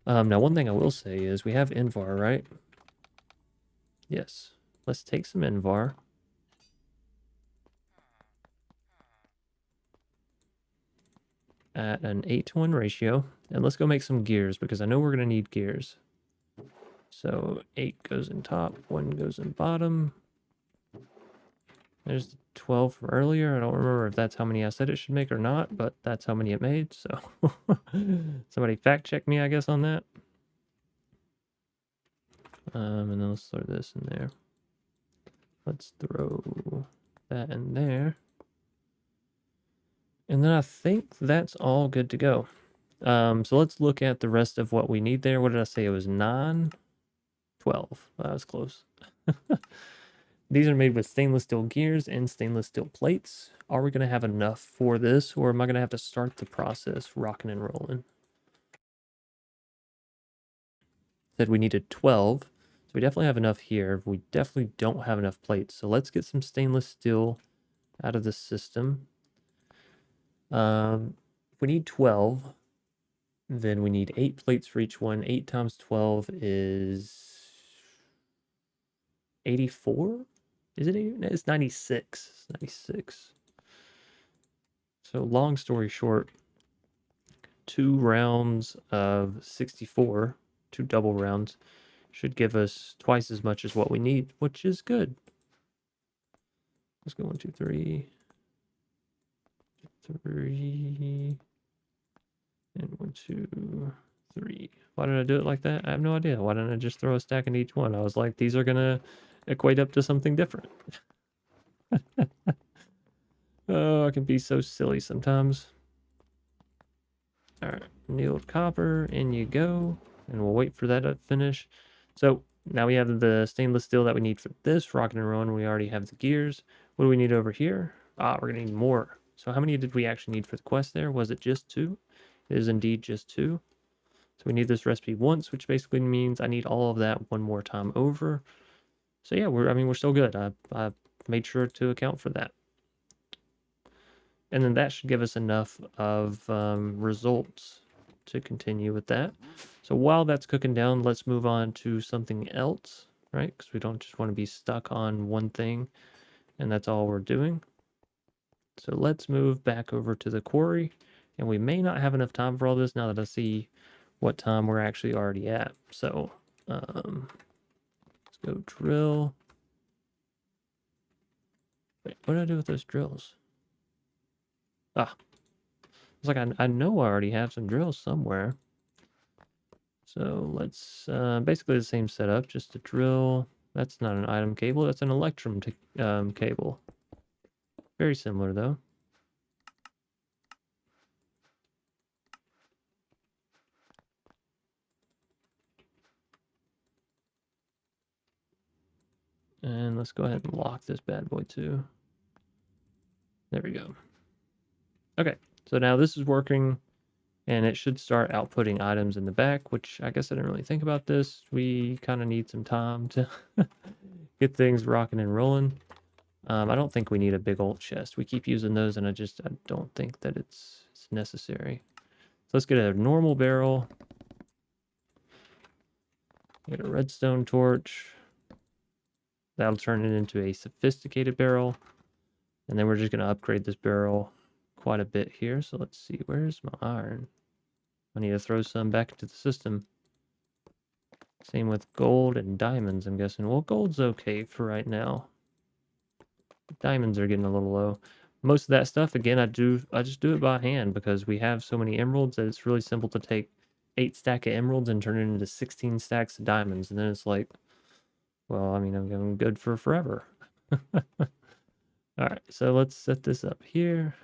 Now, one thing I will say is we have Invar, right? Yes. Let's take some Invar. At an 8-to-1 ratio. And let's go make some gears because I know we're going to need gears. So 8 goes in top, 1 goes in bottom. There's the 12 from earlier. I don't remember if that's how many I said it should make or not, but that's how many it made. So somebody fact check me, I guess, on that. And then let's throw this in there. Let's throw that in there. And then I think that's all good to go. So let's look at the rest of what we need there. What did I say? It was 9, 12. That was close. These are made with stainless steel gears and stainless steel plates. Are we going to have enough for this, or am I going to have to start the process rocking and rolling? Said we needed 12. So we definitely have enough here. We definitely don't have enough plates. So let's get some stainless steel out of the system. If we need 12, then we need 8 plates for each one. 8 times 12 is 84? Is it 80? It's 96. It's 96. So long story short, 2 rounds of 64, 2 double rounds, should give us twice as much as what we need, which is good. Let's go 1, 2, 3. 3. And 1, 2, 3. Why did I do it like that? I have no idea. Why didn't I just throw a stack in each one? I was like, these are going to equate up to something different. Oh, I can be so silly sometimes. All right, annealed copper, in you go. And we'll wait for that to finish. So now we have the stainless steel that we need for this rocking and rolling. We already have the gears. What do we need over here? Ah, we're going to need more. So how many did we actually need for the quest there? Was it just 2? It is indeed just 2. So we need this recipe once, which basically means I need all of that one more time over. So yeah, we're still good. I made sure to account for that. And then that should give us enough of results to continue with that. So while that's cooking down, let's move on to something else, right? Because we don't just want to be stuck on one thing, and that's all we're doing. So let's move back over to the quarry, and we may not have enough time for all this now that I see what time we're actually already at. So let's go drill. Wait, what did I do with those drills? Ah, it's like I know I already have some drills somewhere. So let's basically the same setup, just a drill. That's not an item cable, that's an electrum cable. Very similar though. And let's go ahead and lock this bad boy too. There we go. Okay, so now this is working, and it should start outputting items in the back, which I guess I didn't really think about this. We kind of need some time to get things rocking and rolling. I don't think we need a big old chest. We keep using those, and I don't think that it's necessary. So let's get a normal barrel. Get a redstone torch. That'll turn it into a sophisticated barrel. And then we're just going to upgrade this barrel quite a bit here. So let's see, where's my iron? I need to throw some back into the system. Same with gold and diamonds, I'm guessing. Well, gold's okay for right now. Diamonds are getting a little low. Most of that stuff, again, I just do it by hand because we have so many emeralds that it's really simple to take 8 stacks of emeralds and turn it into 16 stacks of diamonds. And then it's like, well, I mean, I'm good for forever. All right, so let's set this up here.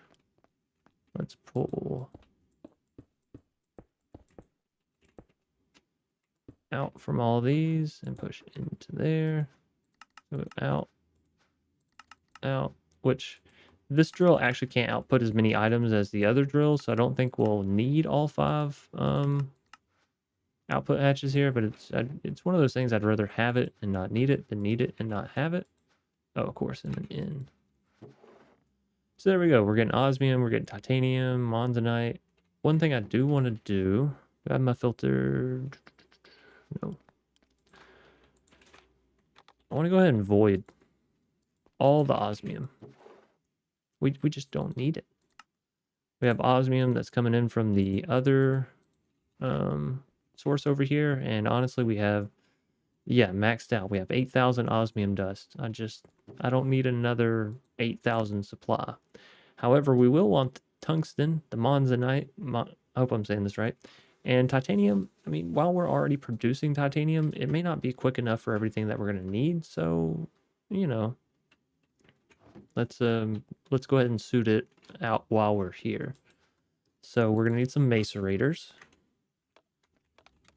Let's pull out from all these and push into there. Go out, out, which this drill actually can't output as many items as the other drills, so I don't think we'll need all 5 output hatches here, but it's one of those things I'd rather have it and not need it than need it and not have it. Oh, of course, and then in. So there we go. We're getting osmium, we're getting titanium, monzonite. One thing I do want to do, I have my filter. No. I want to go ahead and void all the osmium. We just don't need it. We have osmium that's coming in from the other source over here, and honestly we have, yeah, maxed out. We have 8,000 osmium dust. I don't need another 8,000 supply. However, we will want the tungsten, the monzonite, I hope I'm saying this right, and titanium. I mean, while we're already producing titanium, it may not be quick enough for everything that we're going to need, so, you know, let's go ahead and suit it out while we're here. So we're going to need some macerators.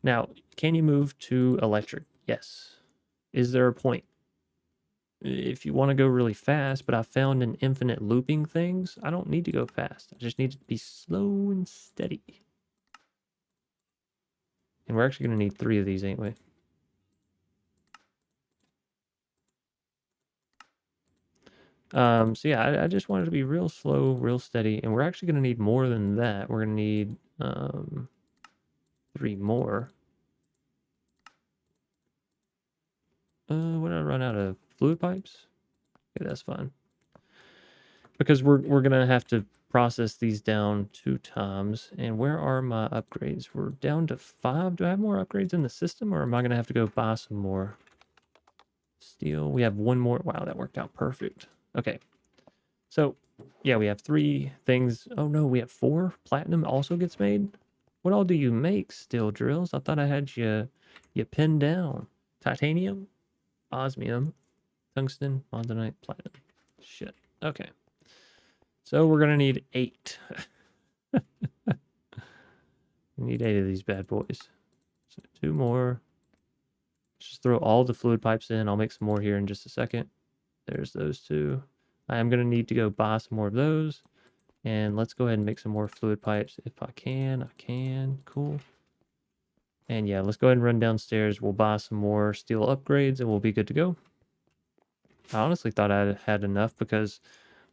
Now, can you move to electric? Yes. Is there a point? If you want to go really fast, but I found in infinite looping things, I don't need to go fast. I just need to be slow and steady. And we're actually going to need 3 of these anyway. So yeah, I just wanted to be real slow, real steady, and we're actually going to need more than that. We're going to need 3 more. What did I run out of? Fluid pipes? Okay, that's fine. Because we're gonna have to process these down 2 times. And where are my upgrades? We're down to 5. Do I have more upgrades in the system, or am I gonna have to go buy some more? Steel. We have 1 more. Wow, that worked out perfect. Okay. So yeah, we have 3 things. Oh no, we have 4. Platinum also gets made. What all do you make, steel drills? I thought I had you pinned down. Titanium, osmium, tungsten, monzonite, platinum. Shit. Okay. So we're gonna need 8. We need 8 of these bad boys. So 2 more. Just throw all the fluid pipes in. I'll make some more here in just a second. There's those 2. I am gonna need to go buy some more of those. And let's go ahead and make some more fluid pipes. If I can, Cool. And yeah, let's go ahead and run downstairs. We'll buy some more steel upgrades and we'll be good to go. I honestly thought I had enough because,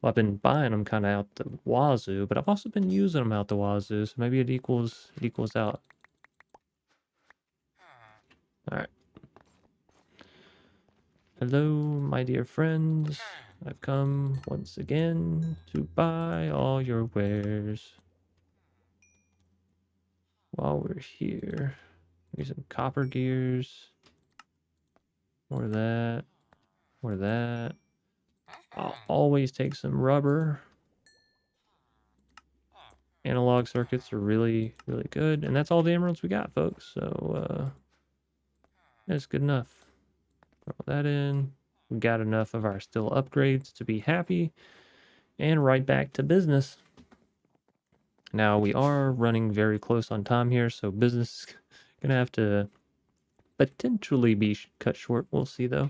well, I've been buying them kind of out the wazoo, but I've also been using them out the wazoo, so maybe it equals out. All right. Hello, my dear friends. I've come once again to buy all your wares. While we're here, maybe some copper gears. More of that. More of that. I'll always take some rubber. Analog circuits are really, really good. And that's all the emeralds we got, folks. So, that's good enough. Throw that in. We got enough of our steel upgrades to be happy. And right back to business. Now, we are running very close on time here, so business is going to have to potentially be cut short. We'll see, though.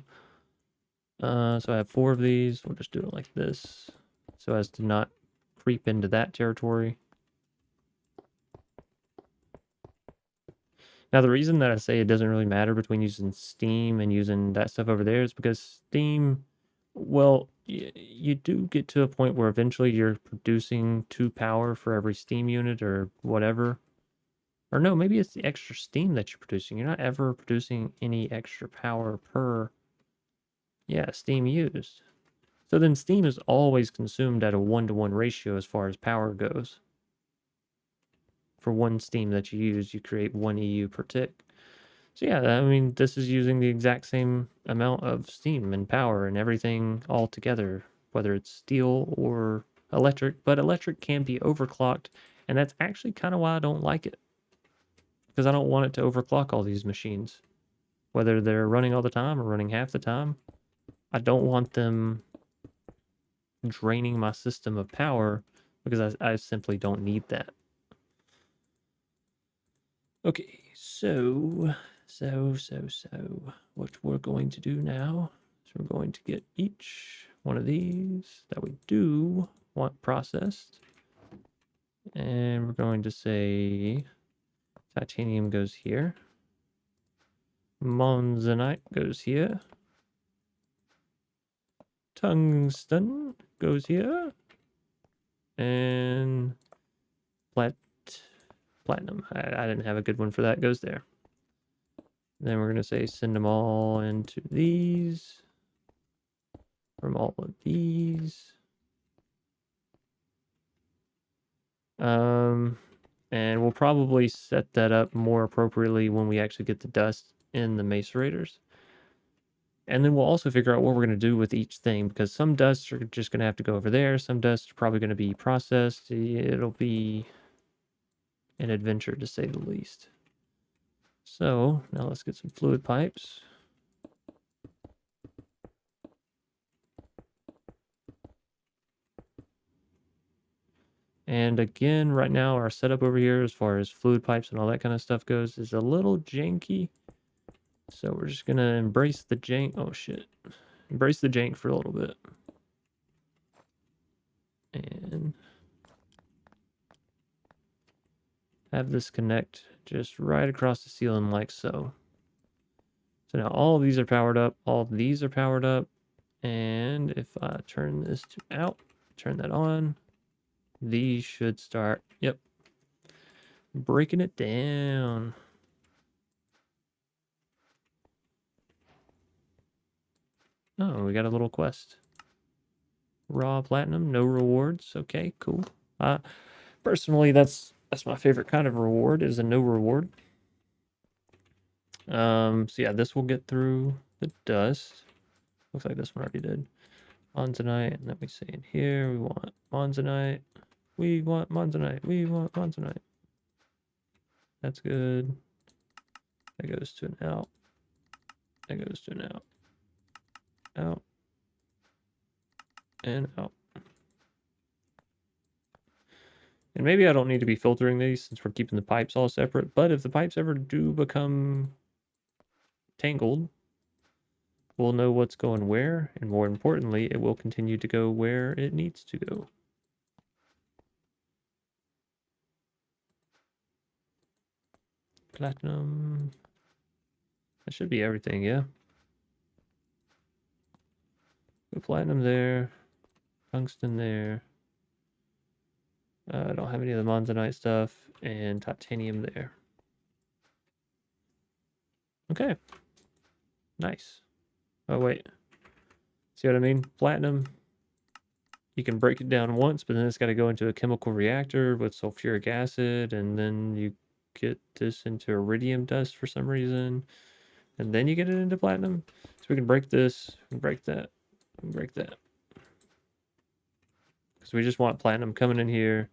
So I have 4 of these. We'll just do it like this so as to not creep into that territory. Now, the reason that I say it doesn't really matter between using Steam and using that stuff over there is because Steam, well, you do get to a point where eventually you're producing 2 power for every Steam unit or whatever. Or no, maybe it's the extra Steam that you're producing. You're not ever producing any extra power per, yeah, Steam used. So then Steam is always consumed at a 1-to-1 ratio as far as power goes. For 1 Steam that you use, you create 1 EU per tick. So yeah, I mean, this is using the exact same amount of steam and power and everything all together, whether it's steel or electric, but electric can be overclocked, and that's actually kind of why I don't like it. Because I don't want it to overclock all these machines. Whether they're running all the time or running half the time, I don't want them draining my system of power because I simply don't need that. Okay, so what we're going to do now is we're going to get each one of these that we do want processed. And we're going to say titanium goes here. Monzonite goes here. Tungsten goes here. And platinum. I didn't have a good one for that. Goes there. Then we're going to say send them all into these. From all of these. And we'll probably set that up more appropriately when we actually get the dust in the macerators. And then we'll also figure out what we're going to do with each thing, because some dusts are just going to have to go over there. Some dusts are probably going to be processed. It'll be an adventure, to say the least. So now let's get some fluid pipes. And again, right now, our setup over here, as far as fluid pipes and all that kind of stuff goes, is a little janky. So we're just gonna embrace the jank. Oh shit. Embrace the jank for a little bit. And have this connect just right across the ceiling like so. So now all of these are powered up, all of these are powered up, and if I turn this to out, turn that on, these should start, yep, breaking it down. Oh, we got a little quest. Raw platinum, no rewards. Okay, cool. Personally, that's my favorite kind of reward, is a no reward. So yeah, this will get through the dust. Looks like this one already did. Monzonite, and then we say in here we want Monzonite. We want Monzonite. We want Monzonite. That's good. That goes to an out. That goes to an out. Out. And out. And maybe I don't need to be filtering these since we're keeping the pipes all separate, but if the pipes ever do become tangled, we'll know what's going where, and more importantly, it will continue to go where it needs to go. Platinum. That should be everything, yeah. Go platinum there. Tungsten there. I don't have any of the Monzonite stuff, and titanium there. Okay. Nice. Oh, wait. See what I mean? Platinum, you can break it down once, but then it's got to go into a chemical reactor with sulfuric acid, and then you get this into iridium dust for some reason, and then you get it into platinum. So we can break this, we can break that, we can break that. Because we just want platinum coming in here,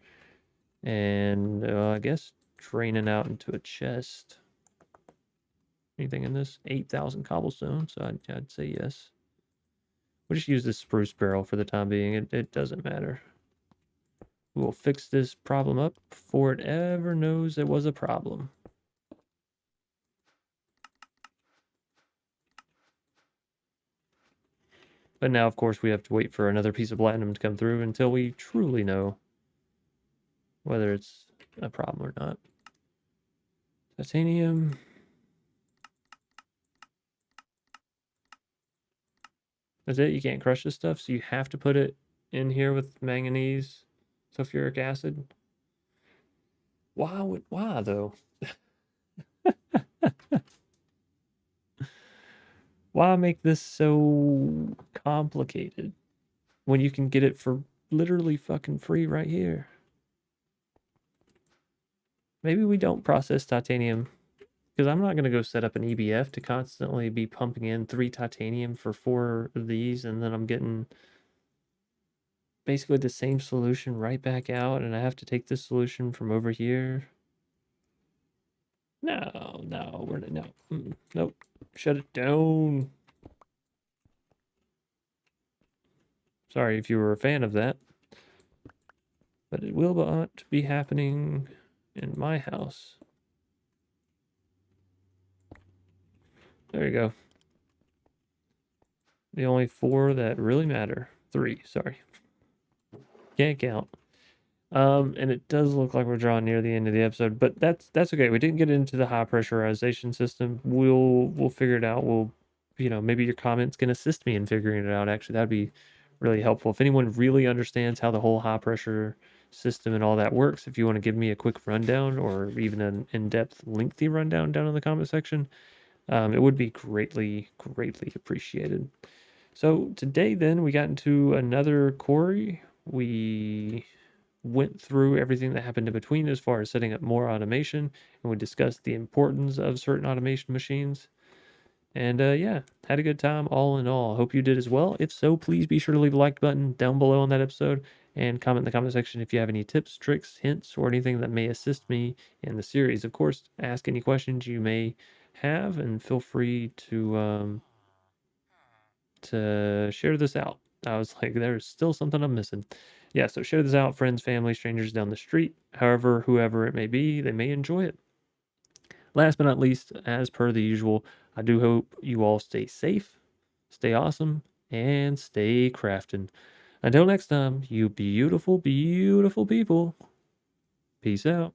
and I guess draining out into a chest. Anything in this? 8,000 cobblestone, so I'd say yes. We'll just use this spruce barrel for the time being. It doesn't matter. We will fix this problem up before it ever knows it was a problem. But now, of course, we have to wait for another piece of platinum to come through until we truly know whether it's a problem or not. Titanium. That's it? You can't crush this stuff, so you have to put it in here with manganese, sulfuric acid. Why though? Why make this so complicated when you can get it for literally fucking free right here? Maybe we don't process titanium, because I'm not going to go set up an EBF to constantly be pumping in 3 titanium for 4 of these, and then I'm getting basically the same solution right back out, and I have to take this solution from over here. No, nope. Shut it down. Sorry if you were a fan of that, but it will not be happening in my house. There you go. The only 4 that really matter. 3, sorry. Can't count. And it does look like we're drawing near the end of the episode, but that's okay. We didn't get into the high pressurization system. We'll figure it out. We'll, maybe your comments can assist me in figuring it out. Actually, that'd be really helpful. If anyone really understands how the whole high pressure system and all that works, if you want to give me a quick rundown or even an in-depth, lengthy rundown down in the comment section, it would be greatly appreciated. So today then we got into another quarry. We went through everything that happened in between as far as setting up more automation, and we discussed the importance of certain automation machines. And yeah, had a good time all in all. Hope you did as well. If so, please be sure to leave a like button down below on that episode and comment in the comment section if you have any tips, tricks, hints, or anything that may assist me in the series. Of course, ask any questions you may have, and feel free to share this out. I was like, there's still something I'm missing. Yeah, so share this out, friends, family, strangers down the street, whoever it may be, they may enjoy it. Last but not least, as per the usual, I do hope you all stay safe, stay awesome, and stay crafting. Until next time, you beautiful, beautiful people. Peace out.